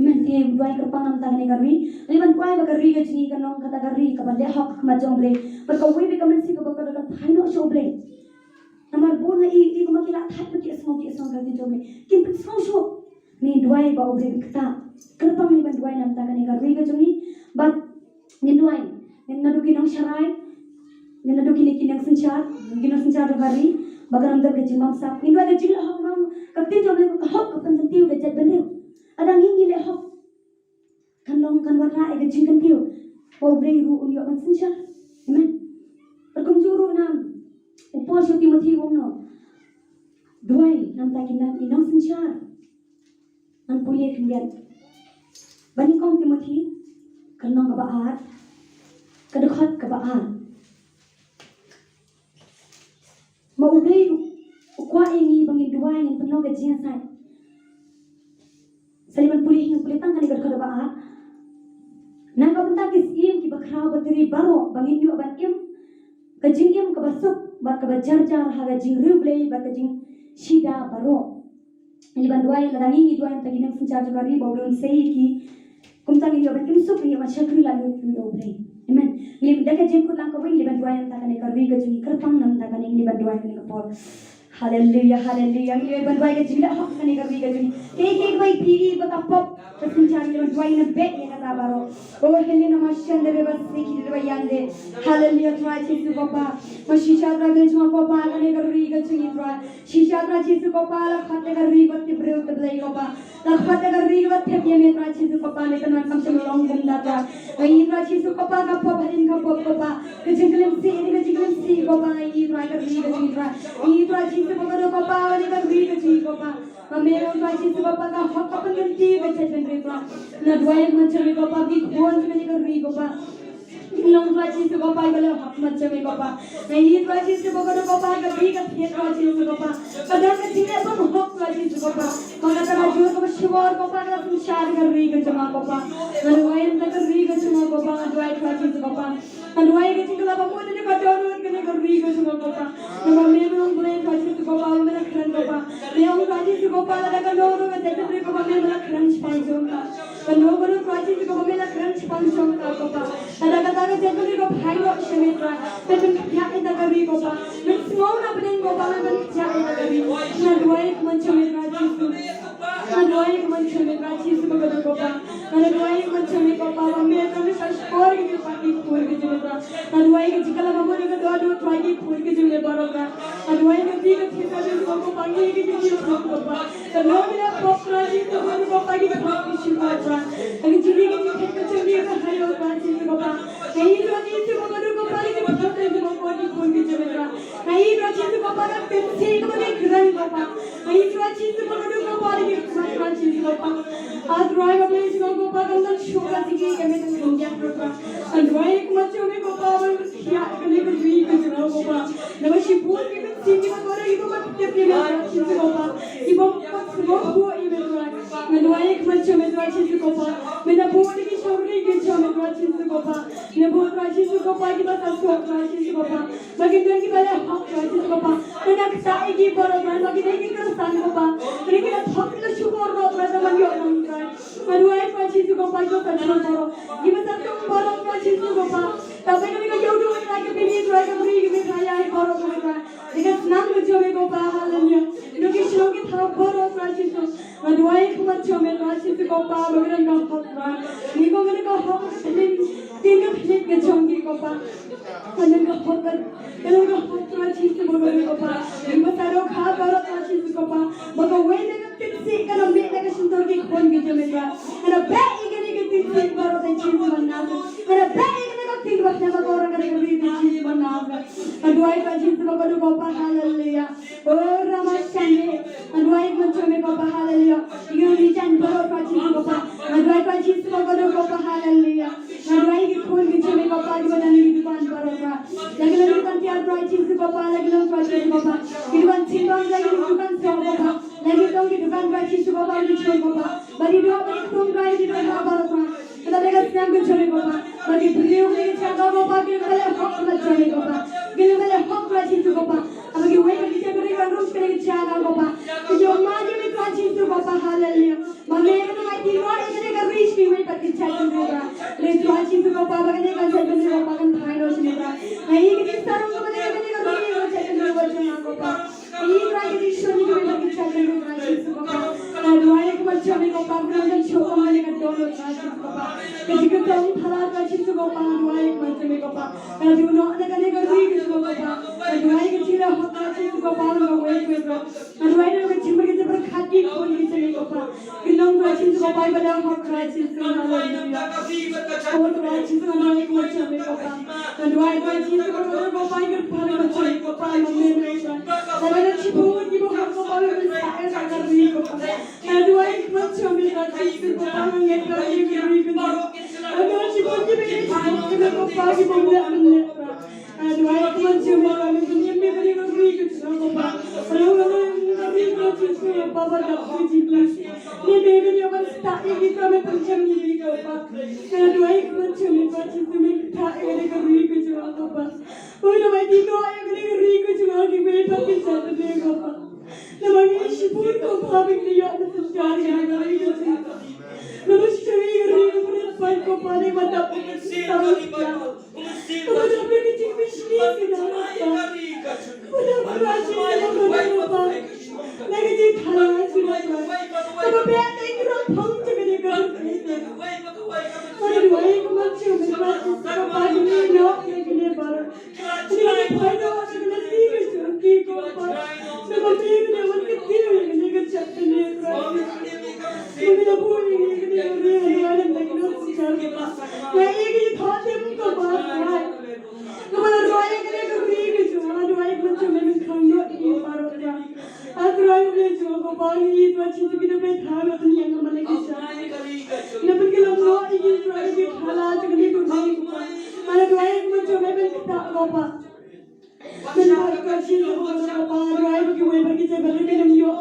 men te duai kerpa nam ta ni gari ini ban duai ba gari ge jeni kan nong kata gari ka ba le hok ma jong le पर कौवे भी कमेंट सी को कर फाइनो शोबले नंबर 4 में ई को मकिला थाट के स्मोक करती जो में किन पर सो ni duai ba obre kita kerpang ni ban duai nam ta kan ga riga joni bat ni duai ni nadu ki nong sharai ni nadu ki ni nong senchar gari bagan andar ke jimam sa ni duai ga jil hok mam kakti jo me ko hok kan tiu ga jat bene ada ngi le hok kan long kan warna ga jing kan tiu obre ru un yo man senchar amen perkumjuru nam upor so Timothy wongno duai nam ta kinam inong senchar an puye khlian bani kong Timothy kanong ka baat kadukhat ka baat maulay ukwa ingi bangin duai ngin penog ka jian sai saliman pulih tang kani kadukhat ka baat nang ka bentak is im ki bakhra bateri baro bangin yu ban im ka jing im ka basuk ba ka jar ha ga jing riu play ba ka jing shida baro ini ban duai la dangi duai ta ginam sencha jari bawlun sei ki kumta ni yoban im sup ni ma shakri la yo play amen ni daka jing ko lang ka wi ban duai ta kane ka ri ga jing kerpang nam ta kane ni ban duai kane ka por hallelujah ni ban duai ga jing la hok kane ka ri ga jing ke bai piri ba ka pop ta sencha ni ban duai na be ya ka baro oh helena mashande be bas ki de bayande hallelujah try to papa mashisha ra be jwa papa kane ka ri ga jing try shisha ra chisu papa la khate ka ri ba ti breu te blai papa la khate ka ri ba te ye me tra chisu papa le kana kam se long gum da ta ai tra chisu papa ka pop harin ka pop papa ke jinglem si papa ai tra ka ri ga jing try ai tra chisu papa ro papa le ka ri ga jing papa मेरो ट्राइची से पापा का हक अपन गलती बच्चे बन रहे पा ना द्वायक मच्छर में पापा की खोज में निकल रही पापा लॉन्ग ट्राइची से पापा का हक मच्छर में पापा नहीं ट्राइची से पापा का भी का थे ट्राइची से पापा कदर का चिन्ह अपन हक ट्राइची से पापा मगर तेरा जो तो शिवार पापा का तुम शार कर रही का जमा पापा द्वायक तक कर रही का जमा पापा द्वायक ट्राइची से पापा द्वायक के चिन्ह पापा मुझे ने का जोर करने कर रही का जमा पापा ना मेरो द्वायक ट्राइची से पापा मेरा खरन पापा मैं ट्राइची से पापा लगा नोरो में देखते रे पापा मेरा खरन पांचों का नोरो ट्राइची से पापा मेरा खरन पांचों का पापा लगा लगा देखते रे को भाई रो शमेत्रा मैं तुम क्या इधर कर रही पापा मैं स्मॉल अपने पापा मैं क्या इधर कर रही ना द्वायक मंच में ट्राइची ना द्वायक मंच में ट्राइची से पापा ना द्वायक मंच में पापा मैं तो स्कोर के पार्टी खोल के जमेत्रा ना द्वायक जिकला बाबू ने का दो ट्राइची खोल के जमे बरोगा ना द्वायक दी के ठेका से को पानी के जी पापा तो नो मेरा पापा जी तो पापा की बात की शिकायत अगर जी के जी ठेका चली का हायो ट्राइची से पापा नहीं ट्राइची से पापा को पानी के बात से पापा की खोल के जमेत्रा नहीं ट्राइची से पापा का पेप्सी को ने खिलाई पापा नहीं ट्राइची से पापा को पानी के ट्राइची से पापा आज ड्राइव अपने से पापा का अंदर शोका दी के मैं तो इंडिया पापा ड्राइव मच्छों में पापा और क्या करने को भी कर रहा पापा नमस्ते पूर के सिंगी में करे ये तो मत पे ट्राइची से पापा ये पापा वो ये मैं ड्राइव मच्छों में ट्राइची से पापा मैं ना बोर्ड की shori ke chome Tuhan Yesus Bapa. Ini buat Tuhan Yesus Bapa kita tasuk Tuhan Yesus Bapa. Bagi Tuhan kita ada hak Tuhan Yesus Bapa. Dan yang kita ingin baru Tuhan bagi Tuhan kita kesan Bapa. Dan kita hak kita syukur Tuhan teman yuk Tuhan. Aduh Tuhan Yesus Bapa kita tasuk baru. Kita tasuk baru Tuhan Yesus Bapa. Tapi kami jauh dulu lagi pilih Tuhan kami kita kaya baru Tuhan. Dengan senang berjumpa Bapa haleluya. Nuki shalom kita baru Tuhan Yesus. Aduh kami jumpa Tuhan Yesus Bapa bagi Tuhan Tuhan. Ni kau mereka hak tinggal pilih ke jangki Bapa. Kalian hak Tuhan Yesus Bapa. Ibu taruh kabar Tuhan Yesus Bapa. Maka wajib titik kalau mereka sentuh ke kon gitu mereka. Karena baik ini titik baru Tuhan Yesus mana. Karena baik ini titik baru nama orang kerja Tuhan Yesus mana. Aduh Tuhan Yesus Bapa haleluya. Oh Ramasane. Aduh macam Bapa haleluya. Ini hujan baru Tuhan Yesus Bapa. Aduh Tuhan Yesus Bapa haleluya. Aduh ini kon gitu Bapa di mana ni Tuhan baru Tuhan. Lagi lagi kan tiada Tuhan Yesus Bapa lagi lagi Tuhan Yesus Bapa. Tuhan timbang lagi Tuhan Yesus Bapa. Lagi dong di depan Tuhan Yesus Bapa di Tuhan Bapa. Bagi doa bagi tuhan Tuhan di Tuhan baru Tuhan. Kita mereka senang berjumpa Bapa. Bagi beliau mereka jaga Bapa kita boleh hak berjumpa Bapa. Kita boleh hak Yesus Bapa. Bagi mereka kita berikan ruang mereka jaga Bapa. Kita maju di Tuhan Yesus Bapa haleluya. Bagi mereka mati luar mereka reach mereka kita jaga Bapa. Dari Tuhan Yesus Bapa bagi mereka jaga Bapa kan Tuhan Yesus Bapa. Nah ini kita sarung kepada mereka jaga Bapa. Ini Tuhan Yesus mereka kita jaga Tuhan Yesus Bapa. Nah doa yang macam Bapa kita coba mereka doa Tuhan Yesus Bapa. Ketika kami halat Tuhan Yesus Bapa doa yang macam Bapa. Nah doa mereka Yesus Bapa. Doa yang kita hak Yesus Bapa mereka Bapa. Nah doa yang kita mereka berkati pun kita Bapa. Kita Tuhan Yesus Bapa pada hak Yesus haleluya. Oh Tuhan Yesus doa yang macam Bapa. Nah doa yang Tuhan Yesus Bapa yang berpada macam Bapa mereka. Karena ciput ibu hak Bapa mereka sangat Bapa. Nah doa yang macam Bapa Yesus Bapa mereka mereka. Aduh ciput ibu Bapa kita mereka. Aduh ayat macam Bapa mereka mereka Bapa. Kalau mereka Bapa dapat jelas. Ni mereka akan start kita macam ni Bapa. Aduh ayat macam Bapa kita mereka Bapa. Oh nama kita mereka cuma kita kita Bapa. Nama Yesus pun Bapa mereka ada sejarah mereka. Nama Yesus mereka pun Bapa mereka dapat sejarah. Kepada mereka cipis ni kita. Kepada mereka Bapa. Lagi jadi halang sudah. Tapi biar kita pun cakap kita. Aduh ayat macam Bapa ini nak kita baru. Ini pada waktu kita tiga jangki Bapa. Sebab mereka dapat kecil mereka cakap ni. Mereka boleh mereka ada lagi nak sejarah. Yang ini thought dia muka Bapa. Kepada doa yang mereka cuma doa yang macam mereka kandung ini baru dia. Aduh ayat cuma Bapa ini Tuhan Yesus kita berthara dunia yang mereka cakap. Lepas kita doa ini Tuhan kita halat kita Bapa. Mana doa yang macam mereka tak Bapa. Menurut Tuhan Yesus Bapa doa yang kita kita berikan dia.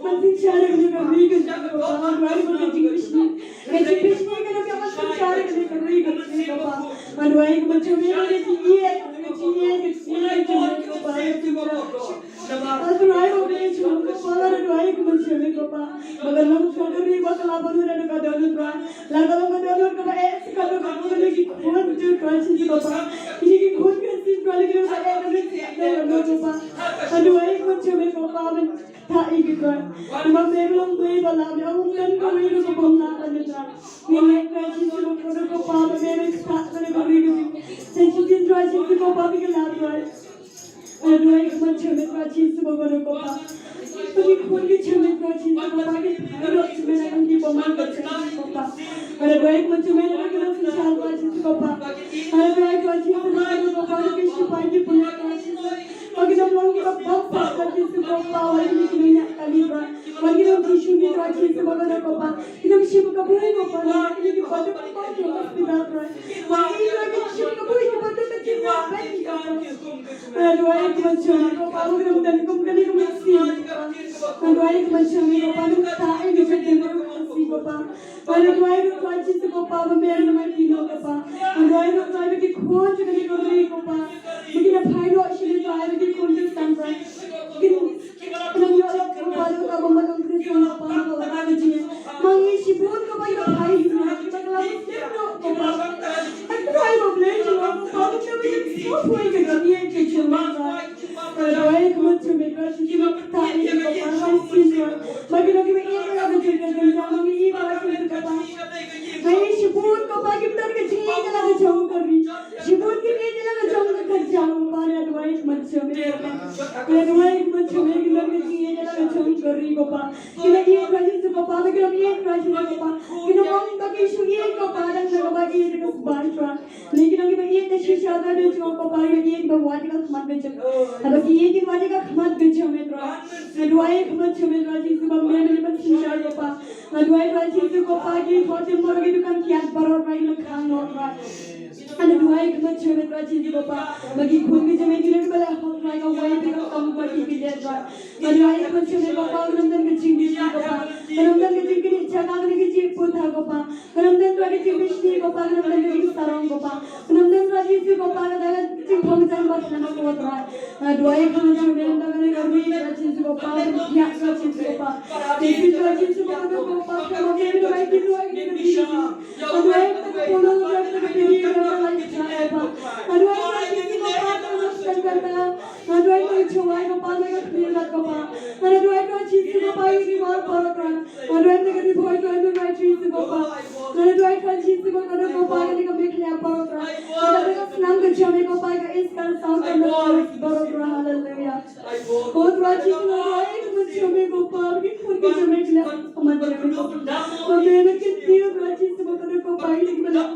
Masih cara kita berikan Bapa. Doa yang kita jipis ni kita kita cara kita berikan Bapa. Doa yang macam mereka dia. Aduh ayat boleh cuma kepala doa yang macam Bapa. Maka lalu saudari bakal apa tu ada kat dalam Tuhan. Lalu kalau kepada sekarang kamu lagi kuat tu Tuhan Yesus Bapa. Ini kuat kasih Tuhan lagi saya ada Bapa. Aduh ayat macam Bapa tak ikut Tuhan. Nama belum beri bala belum kan kau itu kebomna ada Tuhan. Ini Tuhan Yesus Bapa mereka tak ada beri. Senjata Tuhan Yesus Bapa kita Tuhan. Aduh ayat macam Tuhan Yesus Bapa. Bagi kau ni cuma Tuhan Yesus Bapa kita harus sebenarnya di bawah Tuhan Bapa. Ada baik macam mana kita bisa Tuhan Yesus Bapa. Ada baik Tuhan Yesus Bapa kita supaya kita punya Tuhan Yesus. Bagi kita belum kita bapa Tuhan Yesus Bapa ini kita kali ber. Bagi kita bersyukur Tuhan Yesus Bapa. Kita bersyukur kepada Bapa. Ini kita pada Bapa kita tidak ber. Bagi kita bersyukur kepada kita kita aduh ayat macam Bapa kita dan kita masih. Aduh ayat macam Bapa kita tak ini kita masih Bapa. Ada dua itu wajib tu kau pa, memang nama kino kau pa. Ada dua itu wajib ki khon juga ni kau ni kau pa. Mungkin apa itu sini tu ada ki khon tu tanpa. Mungkin kalau dia orang kau pa tu kau memang Kristen kau pa kau ada je. Mangi sibuk kau pa itu hai itu lagi kalau kau pa. Ada dua itu boleh je kau pa tu cuma itu semua yang kau ni je cuma. Ada dua itu macam mereka sini tak ni kau pa hai sini. Bagi lagi ini kalau kita jadi mangi ini kalau kita kau pa. Hai sibuk kau pa kita ni kecil kalau jauh kari. Sibuk kita ni kalau jauh kalau jauh pa ada dua itu macam mereka. Ada dua itu macam mereka kalau kecil kalau jauh kari kau pa. Kita ni kerajaan tu kau pa, kita ni kerajaan tu kau pa. Kita orang bagi suri kau pa dan kita bagi itu kau bantra. Lekin kita bagi itu sisa ada tu kau pa ini itu bawa kita khamat kecil. Ada ini kita bawa kita khamat kecil mereka. Dua itu macam mereka itu bawa mereka ni sisa kau pa. Dua itu kau pa kita hotel morga itu kan kiat baru orang itu kan orang. Ada dua itu macam mereka itu kau pa. Bagi khun kita mereka itu bela hot orang kau bawa itu kamu buat TV dia. Dua itu macam mereka pa orang kecil kau pa. Orang kecil ni jaga ni kecil putha kau pa. Orang kecil bisni kau pa. Orang kecil sarong kau pa. Orang kecil kau pa ada kecil panggilan bas nama kau pa. Dua itu macam mereka ni kami kecil kau pa. Ya kecil kau pa. Kecil kau pa kalau dia itu baik itu lagi kecil. Dua itu pulau itu kecil kau lagi kecil pa. Dua itu kau pa kalau setengah dah. Dua itu cuma kau pa lagi kecil kau pa. Dua itu kecil kau pa ini baru baru kan. Dua itu kecil boy itu itu kecil kau pa. Dua itu kecil kau pa ini kami kelihatan baru kan. Dua itu senang kecil kau pa ini sekarang sound baru kan haleluya. Kau kecil dua itu macam kau pa ini pun kecil kelihatan macam kau. Kau mereka kecil kecil kau pa ini kelihatan.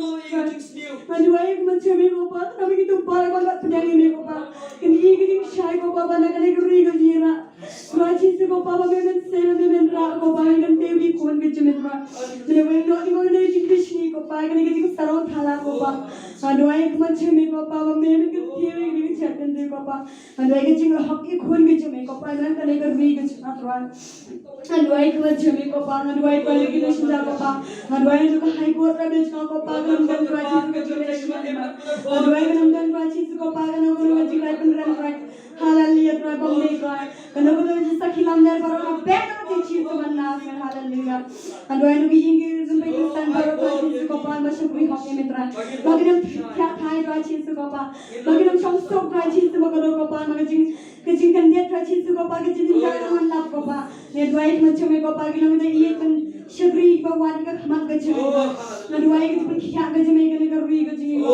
Dua itu macam kau pa tapi kita baru banget penyanyi kau pa. Ini shy kau pa bana kali gurih gajira. Kecil kau pa memang memang kau pa ini dewi khon kecil mereka. Mereka ni kau ni bisni kau pa ini kecil sarong thala kau pa. Dua itu macam kau pa memang kecil ini kecil kau pa. Dua itu kecil hak khon kecil kau pa ini kali gurih kecil aturan. Dua itu macam kau pa. Dua itu lagi tu sudah kau pa. Dua itu high court ada kau pa nampak kecil kecil. Dua itu nampak kecil kau pa nampak kecil kecil. Haleluya Tuhan mereka. Kenapa tu jasa khilam ner baru better kecil tu mana haleluya. Dua itu begini sampai Kristen baru kecil kau pa masuk beri hak mitra. Bagi nam kiat hai kecil kau pa. Bagi nam samsok kecil kau pa kecil kan dia kecil kau pa kecil jangan lap kau pa. Dua itu macam kau pa kita ini kan syukri bawa kita khamat kecil. Dua itu pun kiat kecil mereka ni kerui kecil.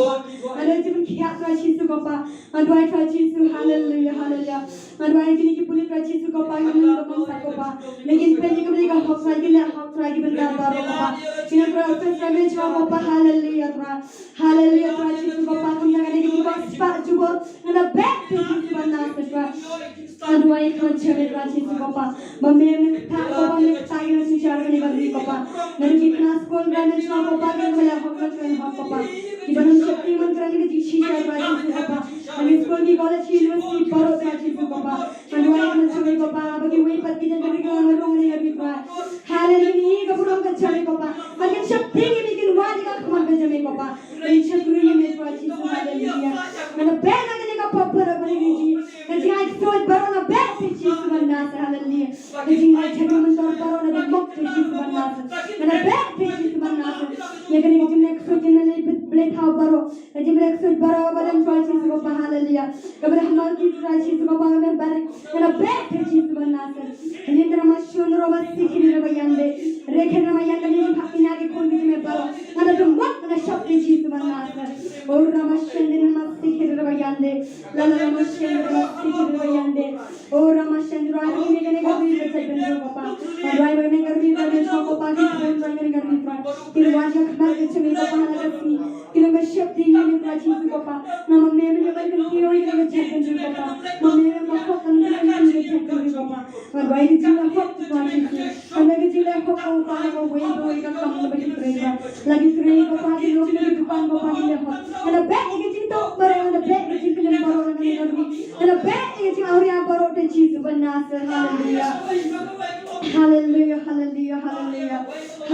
Ada itu pun kiat kecil kau pa. Dua itu kecil haleluya. Haleluya. Dua itu ni punya kecil kau pa yang kita kau pa. Lekin pernah kita hak lagi benda baru kau pa. Kita proses kami kau pa haleluya Tuhan. Haleluya kecil kau pa kita kan kita sepak juga. Ada back kecil benar Tuhan. Dua itu macam kecil kau pa. Memang tak kau pa nak tahu nasi cara ni bagi kau pa. Nanti kita sekolah berani kau pa kita boleh hak kau pa. Kita nak seperti mana kita sisa bagi kau pa. Nanti sekolah di college university baru kecil kau pa. Dua itu macam kau pa. Bagi wipet kita bagi kau orang ni bagi kau. Haleluya kau pun kecil kau pa. Bagi seperti ini bikin wajib kau khamat kecil kau pa. Ini syukur ini mereka kecil haleluya. Mana benda kita kau pa bagi ni. Kecil itu baru na bed kecil mana haleluya. Kecil itu mentor baru na bed kecil mana. Mana bed kecil mana. Ya kan kita next week ni boleh tahu baru. Jadi next week baru badan kecil kau pa haleluya. Kepada hamal kita kecil kau pa mana badan. Mana bed kecil mana. Ini drama show drama sikit ni bayan deh. Rekha drama yang kali ni pakai lagi khon kita baru. Ada tu mak mana shop kecil mana. Or drama show drama sikit ni bayan deh. Lalu drama show drama sikit ni bayan deh. Or drama show drama ini ni kan kami macam benda kau pa. Driver ni kerja kerja kau pa ni driver ni kerja pa. Kita wajib kerja kecil kau pa nak ni. Kita bersiap tinggal ni kecil kau pa. Nama memang yang kira ini kecil kau pa. Memang makhluk kan kecil kau pa. Driver itu juga hot tu kecil. Anda kecil kau pa kau boleh ikan kamu lebih keren. Lagi keren kau pa di rumah di depan kau pa ni hot. Anda beg kecil tu baru anda beg kecil kalian baru anda ni lagi. Anda beg kecil orang yang baru kecil tu benar haleluya. Haleluya haleluya haleluya.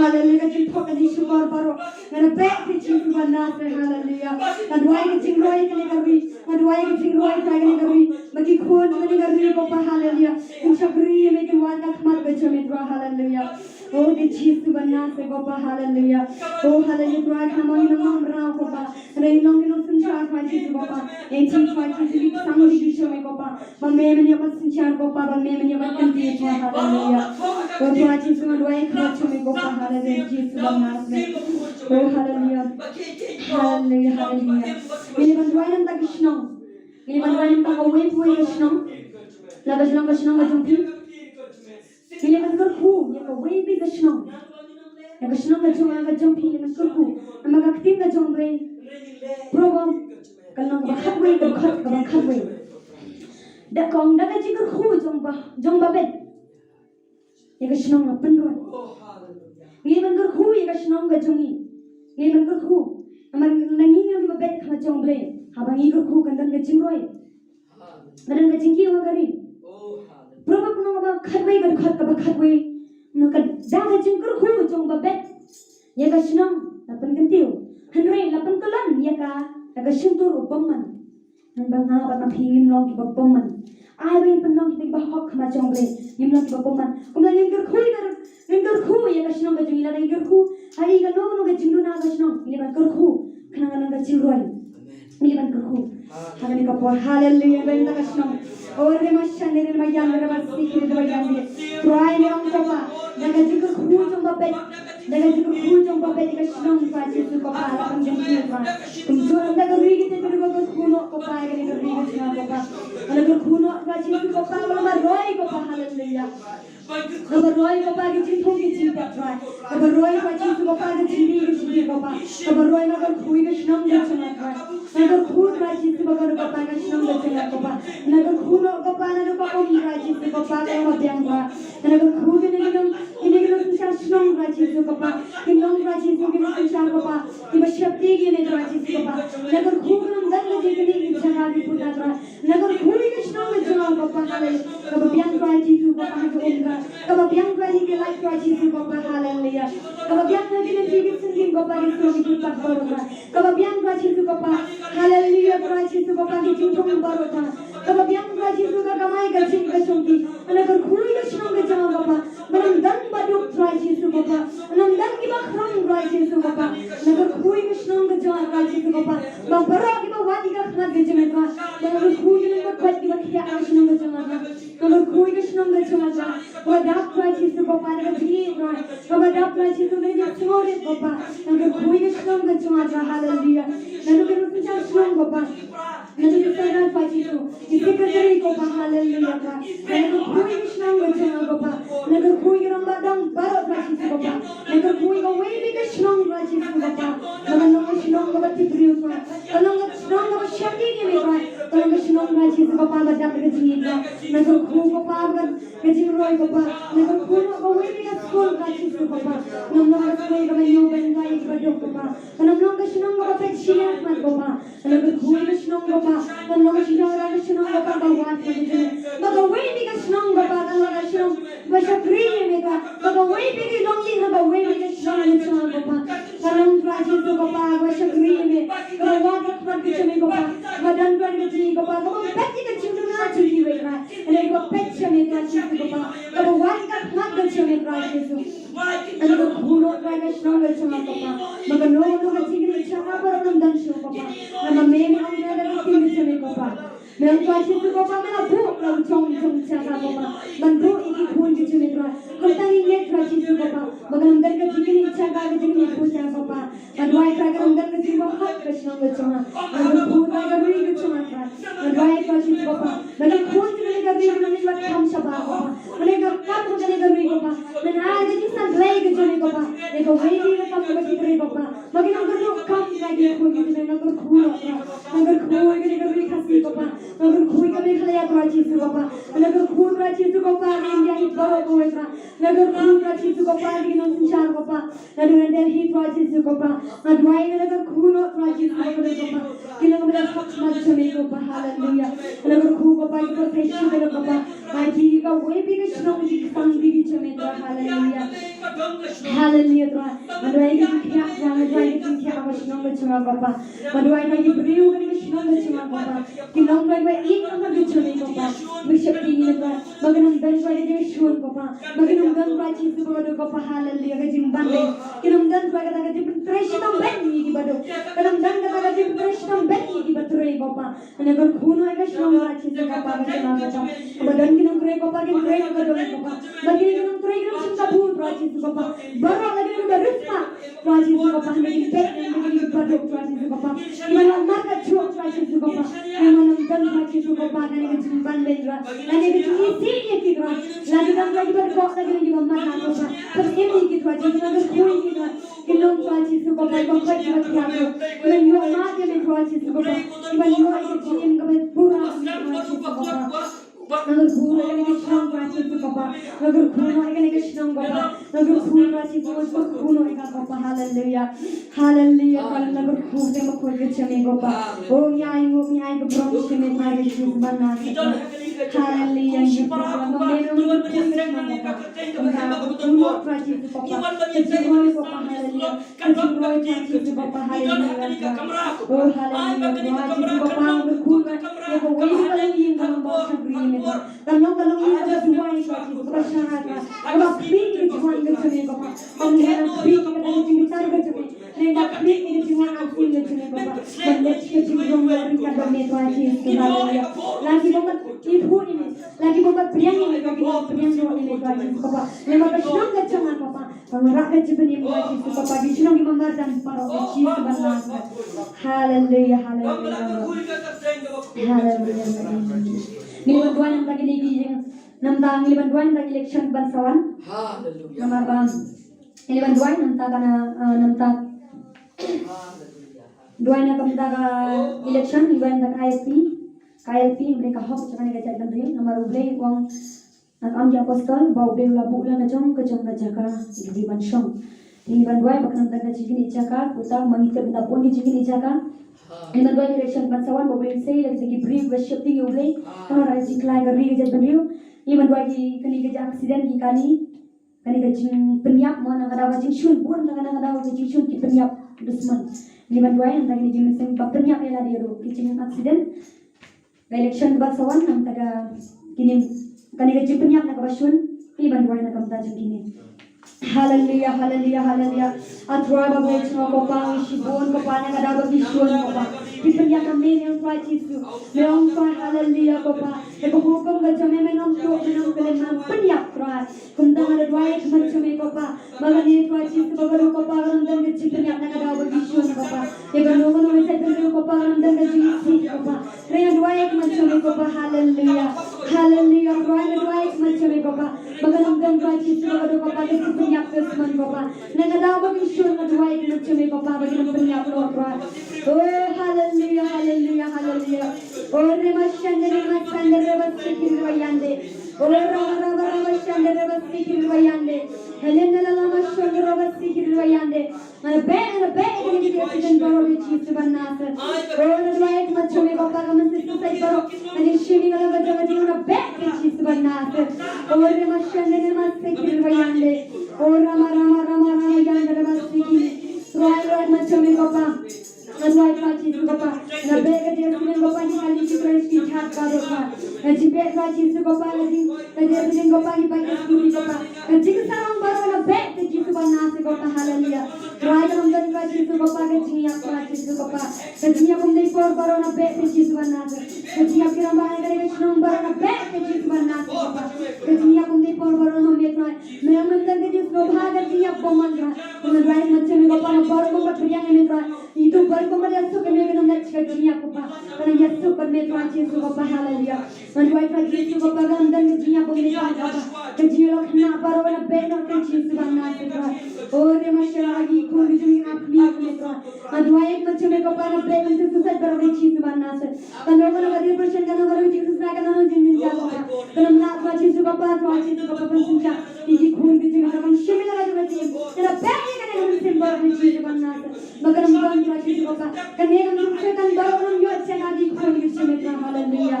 Hallelujah. Jing thok ni shukar baro. Ngana back to Jesus banase. Hallelujah. Adwai ke jing roi ke negari. Adwai ke jing roi ke negari. Bagi khoj ke negari ko pa. Hallelujah. In shakri me ke wan ka khmat ke chomitra. Hallelujah. Oh ke Jesus banase ko pa. Hallelujah. Oh hallelujah. Dua khamani namam rao ko pa. Rei long no sunchar pa Jesus ko pa. Enti pa Jesus lik samuri ki chome ko pa. Ba me me ma sunchar ko pa. Ba me me ma kanti ko. Hallelujah. Oh dua Jesus ma dua khoj chome ko pa. Hallelujah. Jesus banase. Oh hallelujah. Hallelujah. Hallelujah. Ini bantuan tak kisnong. Ini bantuan tak kau wait wait kisnong. Lagas lang kisnong majumpi. Ini bantuan ku. Ya kau wait wait kisnong. Ya kisnong majumpi. Ini bantuan ku. Nama kaktim majumpi. Program. Kalau bakat wait bakat wait. Dak kong dak jikar ku jomba bed. Ya kisnong lapenduan. Ini bantuan ku ya kisnong majumpi. Ini bantuan ku. Amar nangi ni ba bet kha chombre habang igur khu kandan ga jingroi madan ga jingi wa gari proba kuno ba khatwei ga khatwei no ka da ga jingkur khu chong ba bet ya ga shnam lapan gantiu hanrei lapan kalan ya ka ga shintur bomman nan ba nga ba na phim long ki ba bomman ai ba pan long ki ba hok khama chombre nim long ki ba bomman kumna ningkur khu ya ga shnam ga jingi la ningkur khu ai ga no ga jingru na ga shnam ni ba kur khu kenangan ga jingroi ni ban kur khu hagani ka por hallelujah ba inda ga shnam और रे मशन रे मैया मेरे बस सीखे दे मैया ने ट्राई ने हम को पा जगह जी को खूजम बाबे जगह जी को खूजम बाबे के स्नम पाची को पा अपन जन की पा तुम जो अंदर को री के तेरे को खूनो को पा के री के स्नम को पा अगर को खूनो पाची को पा वाला रोई को पा हालेलुया अगर रोई को पा के चिंतों की चिंता ट्राई अगर रोई पाची को पा के चिंती की चिंती को पा अगर रोई अगर खूई के स्नम दे चला ट्राई अगर खून पाची को पा के स्नम दे चला को पा अगर खून को पाना जो को की राजी को पाके हो दियांगा नगर खूब ने के संसार स्नों राजी को पा कि नों राजी के संसार को पा कि शक्ति के ने राजी को पा नगर खूब अंदर लगे के ने जगह भी पुटा करा नगर खूब के स्नों में जगह को पा हाले कब बियान राजी को पा के होगा कब बियान राजी के लाइफ राजी को पा हालेलुया कब बियान के ने जीवित संगीत को पा के स्नो की पुटा करा कब बियान राजी को पा हालेलुया राजी को पा के चिंतों बरोता कब बियान राजी को कमाई का चिंग का चुंगी अनगर खुली का स्नो के जमा बाबा मनम दन बडुक राजी को बाबा मनम दन की बखरम राजी को बाबा नगर खुली का स्नो के जमा राजी को बाबा बबरा की वादी का खना के जमे का नगर खुली का खट की बखिया स्नो के जमा नगर खुली का स्नो के जमा वो डाक राजी को बाबा नगर जी बाबा डाक राजी को ने छोरे बाबा नगर खुली का स्नो के जमा हालेलुया नगर के स्नो बाबा नगर के सदा राजी को इसे करे को हालेलुया का नगर खुली का स्नो के जमा बाबा नगर खुली रंबा दम बारो राजी को बाबा नगर खुली का वे भी के स्नो राजी को बाबा नगर नगर स्नो का बत्ती प्रियो का नगर स्नो का शक्ति के में का नगर स्नो राजी को बाबा बजा के जी का नगर खु को पावर के जी रोय को बाबा नगर खु को वे भी के स्कूल राजी को बाबा नगर कोई का यो बन का एक बजो को बाबा नगर स्नो का पे छिया मत बाबा नगर खु के स्नो को बाबा नगर स्नो का स्नो का बाबा के जी नगर वे भी के स्नो का बाबा नगर स्नो बस फ्री में का नगर वे भी के लोंगी नगर वे भी के स्नो को बाबा नगर राजी को बाबा बस फ्री में नगर वाटर फट के चले को बाबा नगर कर के जी को बाबा नगर पेट के चिंतना चली वे का नगर पेट चले का जी को बाबा नगर वाट का फट के चले राजी को नगर भूलो का स्नो के चला को बाबा नगर नो नो जी के छका पर नंदन शो को बाबा नगर में हम नगर के चले को बाबा मैं तो अच्छे से को बाबा मेरा भूख लग चोंग छका को बाबा मन भूख की खून के चले को होता नहीं है राजी को बाबा मगर अंदर का जी की इच्छा का जी की पूछा बाबा अदवाई का अंदर का जी बहुत कृष्ण को चमा नगर भूख का गरी के चमा अदवाई का जी को बाबा मगर खून के गरी के मन लग हम सबा बाबा मने का कब के गरी को बाबा मैं आज जी सब लई के चले को बाबा देखो वही के कब के करे बाबा मगर नगर को कम लागे खून के नगर खून नगर खून के गरी खसी को बाबा नगर खून के खलिया राजी को बाबा नगर खून राजी को बाबा इंडिया ही बरो को है नगर खून राजी को बाबा की न संचार को बाबा नगर दिल्ली राजी को बाबा अदवाई नगर खून राजी को बाबा कि नगर मेरा फक्स मत चले को बाबा हालेलुया नगर खून को बाबा की प्रोटेक्शन दे बाबा Mighty God, we be the strong, we can be the Jamaica, hallelujah. Hallelujah, Tuhan. Maduai kita kiat, maduai kita kiat apa senang bercuma bapa. Maduai kita beriu kan senang bercuma bapa. Kita maduai kita ikut apa bercuma bapa. Bersyukur ini Tuhan. Magenam dan kita jadi syukur bapa. Magenam dan kita cinta bapa bapa. Hallelujah, kita jimban deh. Kita dan kita jadi terus tambah ni kita. Kita dan kita jadi terus tambah ni kita terus bapa. Anak kuno kita senang cinta bapa bercuma bapa. Badan kita terus bapa kita terus bapa. Bagi kita terus kita cinta bapa bapa. Baru lagi kita berusaha, Tuhan bapa lagi baik dan lagi berdoa Tuhan bapa. Iman marka cuak Tuhan bapa. Iman dan Tuhan bapa lagi jumpan berdua. Lagi kita isi kita. Lagi kita lagi berdoa lagi lagi marka bapa. Tapi ini kita Tuhan lagi kuri kita. Kita Tuhan bapa bapa kita tiada. Iman yo marka dengan Tuhan bapa. Iman yo itu yang kami pura Tuhan bapa. Nagar guru lagi kita senang Tuhan bapa. Nagar guru lagi kita senang bapa. Nagar guru lagi kita guru lagi bapa. Hallelujah, hallelujah. Kalau nagar guru kita makoi kita ni bapa. Oh nyai ke berong kita mari kita benar. Hallelujah. Kita memang guru kita bapa. Nagar guru lagi kita bapa. Kita guru bapa. Hallelujah. Kita guru lagi bapa. Hallelujah. Oh hallelujah. Kita bapa nagar guru. Ya bapa ini kalau ini kalau bapa beri. Kalau ini ada dua ini kalau bersyarat, kalau pilih Tuhan kerja bapa, kalau pilih kita bicara kerja, kalau pilih ini Tuhan akui kerja bapa, banyak kerja yang kita beri Tuhan Yesus. Lagi bapa ibu ini, lagi bapa priang ini, lagi bapa priang ini Tuhan Yesus bapa, lagi bapa senang kerja bapa, pengerak kerja beri Tuhan Yesus bapa, di senang dimamar dan para uji sebenar. Hallelujah, hallelujah, hallelujah. Ngiliban dua yang tadi lagi namta ngiliban dua yang tadi election bangsawan. Hallelujah. Nomor bang ngiliban dua namta kana namta dua yang namta ka election ngiliban tak KLP mereka hok cakap ni kerja dan nomor ublay wang nak ambil apostol bau ublay labu ulang kejong kejaka ngiliban syong ngiliban dua bakal namta ka cikin icaka putar mangita benda pun di cikin icaka. Iman dua election bangsawan boleh say lagi segi brief worship tinggi boleh kalau rajin kelai geri kerja beliau iman dua lagi kini kerja aksiden di kani kerja penyiap mana kada wajib shun pun kada wajib shun ki penyiap dusman iman dua yang tadi jadi mesin penyiap yang ada di kerja aksiden election bangsawan nam kada kini kerja penyiap nak bashun iman dua nak kamta kini. Hallelujah, hallelujah, hallelujah. Atroi bagai cuma kopang shibon kopanya kada bagi shun kopang. Dipernya kami yang Tuhan Yesus. Memang Tuhan hallelujah kopang. Eko hukum kerja memang menang kelemahan penyak Tuhan. Kumtang ada dua yang macam kopang. Magani Tuhan Yesus bagai kopang dan kecil penyak kada bagi shun kopang. Eko nungan macam tu kopang dan kecil kopang. Raya dua yang macam kopang hallelujah, hallelujah. Tuhan dua yang macam kopang. Magani Tuhan Yesus bagai kopang kecil penyak kesman bapa, nengada bagi syur maduai di macam bapa bagi penyak Lord. Oh hallelujah, hallelujah, hallelujah. Oh remashandere basikir wayande. Oh rama shandere basikir wayande. Helena lama shandere basikir wayande. Mana be ini dia sedang baru di sebenarnya. Oh maduai macam bapa kamu sesuai baru. Ani shini kalau baca mana be di sebenarnya. Oh remashandere basikir wayande. Oh rama yandere basikir. Roy macam bapa. Manuai kaji bapa, nabe kerja dengan bapa ni kali kita rezeki chat karo bapa. Jibet kaji bapa lagi, kerja dengan bapa ni pakai sekuri bapa. Jika sarang baru nabe kerja bapa nasi bapa hallelujah. Roy dalam kaji bapa kerja yang kaji bapa. Kerja yang kumdai por baru nabe kerja bapa nasi. Kerja yang kira mana kerja senang baru nabe kerja bapa nasi bapa. Kerja yang kumdai por baru nabe Roy. Memang kerja bapa kerja yang pemandu. Roy macam bapa baru bapa kerja yang Roy. Itu baru kemudian Yesus kami akan melihat kerja apa? Karena Yesus kami Tuhan Yesus bapa hallelujah. Menduai kerja Yesus bapa dan kerja pemilihan bapa. Kerja lo kena baru nak benar kerja Yesus bapa Tuhan. Oh dia masyarakat lagi kurang jadi apni Tuhan. Menduai macam mereka para benar Yesus baru kerja Yesus bapa. Kalau kalau dia persen kalau Yesus nak kalau jenis jalan. Kalau nak Yesus bapa Tuhan Yesus bapa pencinta. Ini kurang jadi macam sini lagi macam. Kalau benar kan yang baru mencuri bangsa. Makan bukan Tuhan Yesus Bapa. Karena kami percayakan baru kami yot lagi Tuhan Yesus Bapa. Haleluya.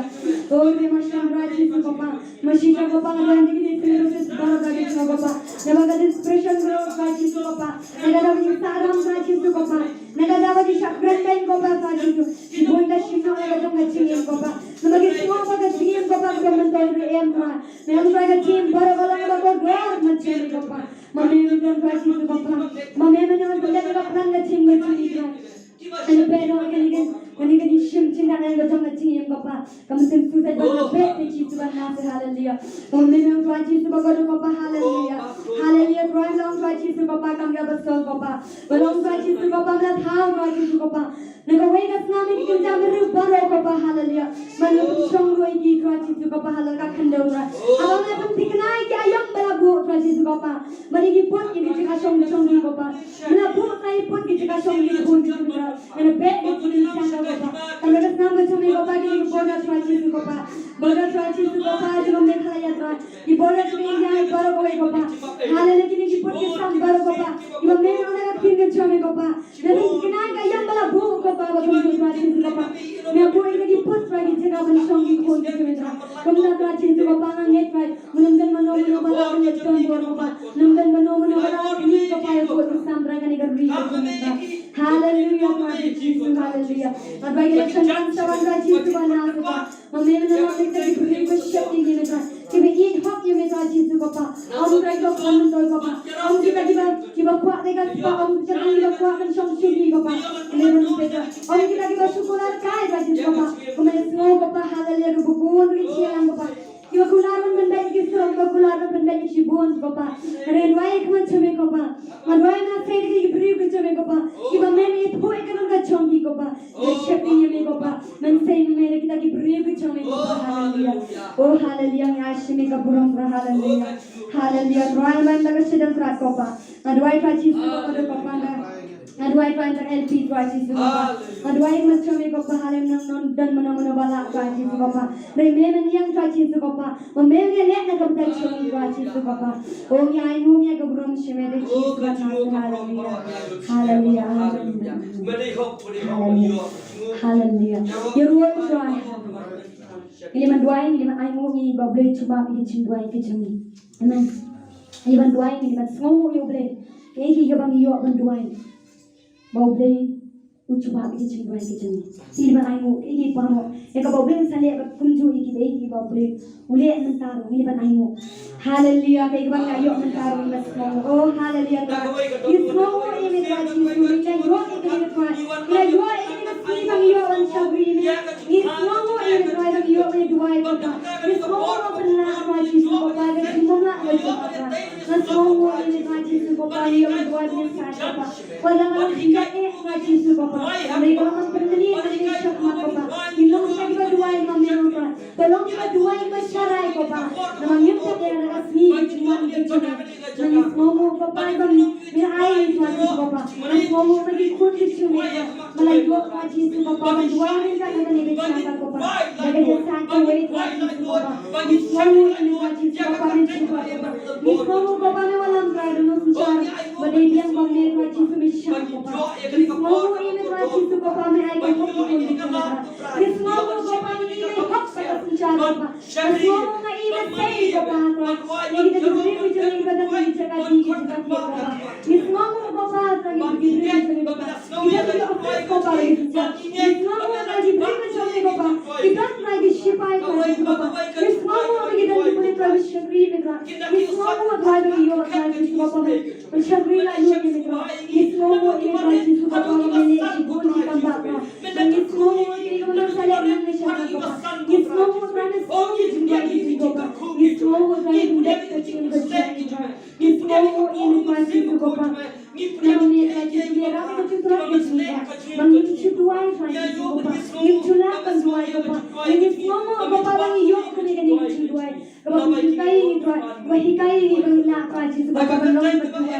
Oh terima kasih Tuhan Yesus Bapa. Masih Bapa Tuhan ini terus baru lagi Tuhan Bapa. Naga expression grow Tuhan Yesus Bapa. Naga dapat salam Tuhan Yesus Bapa. Naga dapat syakran dan Bapa Tuhan Yesus. Ibu anda simpan naga dapat ngacingin Bapa. Naga semua Bapa ngacingin Bapa kita mentor em Tuhan. Naga Tuhan ngacingin baru kalau naga berdoa ngacingin Bapa. Mami mentor Tuhan Yesus Bapa. Mami mentor Tuhan Bapa ngacingin Tuhan. Ano pero ganyan shim cinta na gajang ngacing yang Bapa. Kamu tentu saja berdoa peci Tuhan nasi haleluya. Kami memang Tuhan Yesus Bapa Bapa haleluya. Haleluya Tuhan long Tuhan Yesus Bapa kami bersol Bapa. Belum Tuhan Yesus Bapa melihat tahu Tuhan Yesus Bapa. Nagaway ka namin kita merupakan Bapa haleluya. Manupun songgo iki Tuhan Yesus Bapa haleluya kandora. Awang na pentiknay ki ayam balabu Tuhan Yesus Bapa. Manigipot ki kita songgo Bapa. Manapot na ipot ki kita songgo Bapa. Ano bet ni siyang Bapa. Talaga nama kami Bapa ni bola Tuhan Yesus Bapa. Bola Tuhan Yesus Bapa juga mekhalaya Tuhan. Di bola kami yang baru kowe Bapa. Haleluya kini ipot ki sang baru Bapa. Iba meron na kapingan kami Bapa. Nabi kinay ka ayam balabu Bapa Tuhan Yesus Bapa. May ako ay nagipot lagi sa kabansong ikot kami Tuhan. Kami na Tuhan Yesus Bapa ngangit Tuhan. Menunggan mano bala ng Tuhan Bapa. Menunggan mano bala ni Bapa ay ko isang draga ni gari Tuhan. Haleluya Tuhan Yesus haleluya. Mabagi lang sa Tuhan Yesus Bapa. Mamaya na namin tayo beri bersyukur ini Tuhan. Kita eat hot you Tuhan Yesus Bapa. Om mereka kamu Tuhan Bapa. Om kita kuat dengan sebab om jangan kita kuatkan syong syukur Bapa. Lepas itu om kita syukuran kaya Tuhan Yesus Bapa. Kami semua Bapa haleluya berbuat rincian Bapa. Iba kularan bandai kisah, iba kularan bandai kisibon Bapa. Renway kaman cumi Bapa. Renway na say di beri cumi Bapa. Iba meni itu ikan orang cumi Bapa. Shepherdnya me Bapa. Men say meni kita beri cumi Bapa. Haleluya. Oh haleluya ngashmi kaburong haleluya. Haleluya. Renway man daga sedang serat Bapa. Renway kaji Bapa Bapa na. Renway kaji LP kaji Bapa. Renway macam me Bapa haleluya dan mana balak kaji Bapa. Remember yang kaji Bapa. Memang lihat nak kita cumi kaji Bapa. Oh ya ini ya kaburong shimere kaji Bapa. Haleluya. Haleluya. Haleluya. Haleluya. Ya ruang Tuhan. Ini mendoain, ini menaimu, ini boleh coba ini cinduai kecami. Amen. Ini mendoain, ini semua yang boleh. Kayak bang yo mendoain. Boleh coba ini cinduai kecami. Ini menaimu, ini pamo. Eka boleh salih kunju ini boleh. Boleh mentaruh, ini menaimu. Haleluya, kayak bang yo mentaruh ini semua. Oh haleluya. Ini semua ini wajib ini yo ini Tuhan. Ini yo ini bang yo ansabri ini. Ini semua ini bang yo ini dua Bapa. Ini semua benar wajib Bapa. Ini semua wajib Bapa. Ini semua ini wajib Bapa. Ini dua ini Bapa. Walau kita wajib Bapa. Mereka orang berdiri dengan syakmat Bapa. Ini kita dua ini Bapa. Tolong kita dua ini syarai Bapa. Namanya kita yang resmi cuma itu. Ini semua Bapa ini air Tuhan Bapa. Ini semua bagi kunci cuma. Melalui wajib Bapa. Dua ini kan ada di dalam Bapa. Bagi kita wajib Bapa. Ini semua ini wajib Bapa ini cuma Bapa. Ini semua Bapa ini walam kaya dengan secara. Bagi yang kami wajib misal Bapa. Ini semua ini wajib Bapa ini air Bapa ini cuma. Ini semua Bapa ini hak pada secara Bapa. Ini semua ini say Bapa. Ini kita beri ujian ibadat ini cakap di Bapa. Ini semua Bapa lagi beri Bapa. Kita beri apa Bapa lagi ini semua lagi beri ujian Bapa. Kita lagi syifa Bapa. Ini semua lagi dan boleh terus syukri Bapa. Ini semua lagi yo lagi Bapa. Syukri lagi Bapa. Ini semua ini lagi Bapa ini ibun kita Bapa. Ini semua ini kita salah ini syukri Bapa. Ini semua berani semua juga ini Bapa. Ini semua berani budak kecil Bapa. Ini semua ini lagi Bapa. Namanya lagi dia orang itu terus berjuang. Mengikuti doa lagi Bapa. Ini cuma doa Bapa. Ini semua Bapa lagi yo kena ini doa. Bapa kita ini doa. Kita ini bangla lagi Bapa belum berdoa.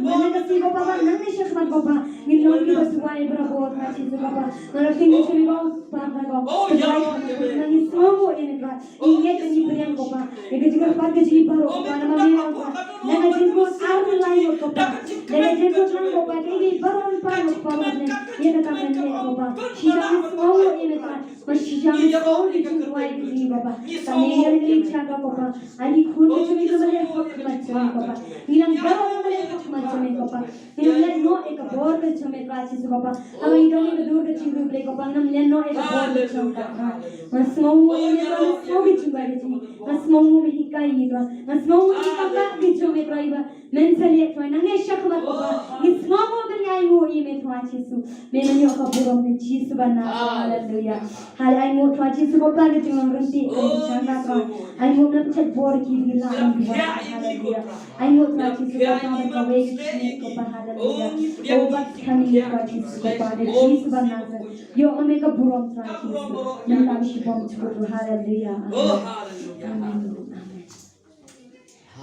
Mana kasi Bapa mana syakmat Bapa. Ini lagi berdoa berbuat lagi Bapa. Nanti ini cuma Bapa Bapa. Ini semua ini doa. Ini yang diberikan Bapa. Ini juga pada jadi baru Bapa. Namanya Bapa. Nama Yesus Allah Bapa. Dari jenggot lang ko pa, kaya baron pa mo pa mo din. Yan ang kami ko pa. Siyang small ini pa. Siyang small di jenggot ay di ba. Kami yan ni chaga ko pa. Ali khun ko chumi ko mali hok macam ko pa. Nilang baron mali hok macam ko pa. Nilang no ek bor ke chumi ka chis ko pa. Ang idoni ko dur ke chimi play ko pa. Nam no ek bor ke chum ka. Mas small ini pa small di chumi ka chimi. Mas small mi hikai ni ba. Mas small mi ka di chumi ko iba. Mentally to nang shak ma ko pa. Ni small mo ben ai mo i me to chisu. Me ni ko burom ni chisu ba na. Hallelujah. Hal ai mo to chisu ko pa ke chumi runti ko changa ka. Ai mo na chat bor ki ni la ni ba. Hallelujah. Ai mo to chisu ko pa me ko we ni ko pa hallelujah. O ba khani ko chisu ko pa ni chisu ba na. Yo ame ka burom to chisu. Nam la shi bom chu hallelujah.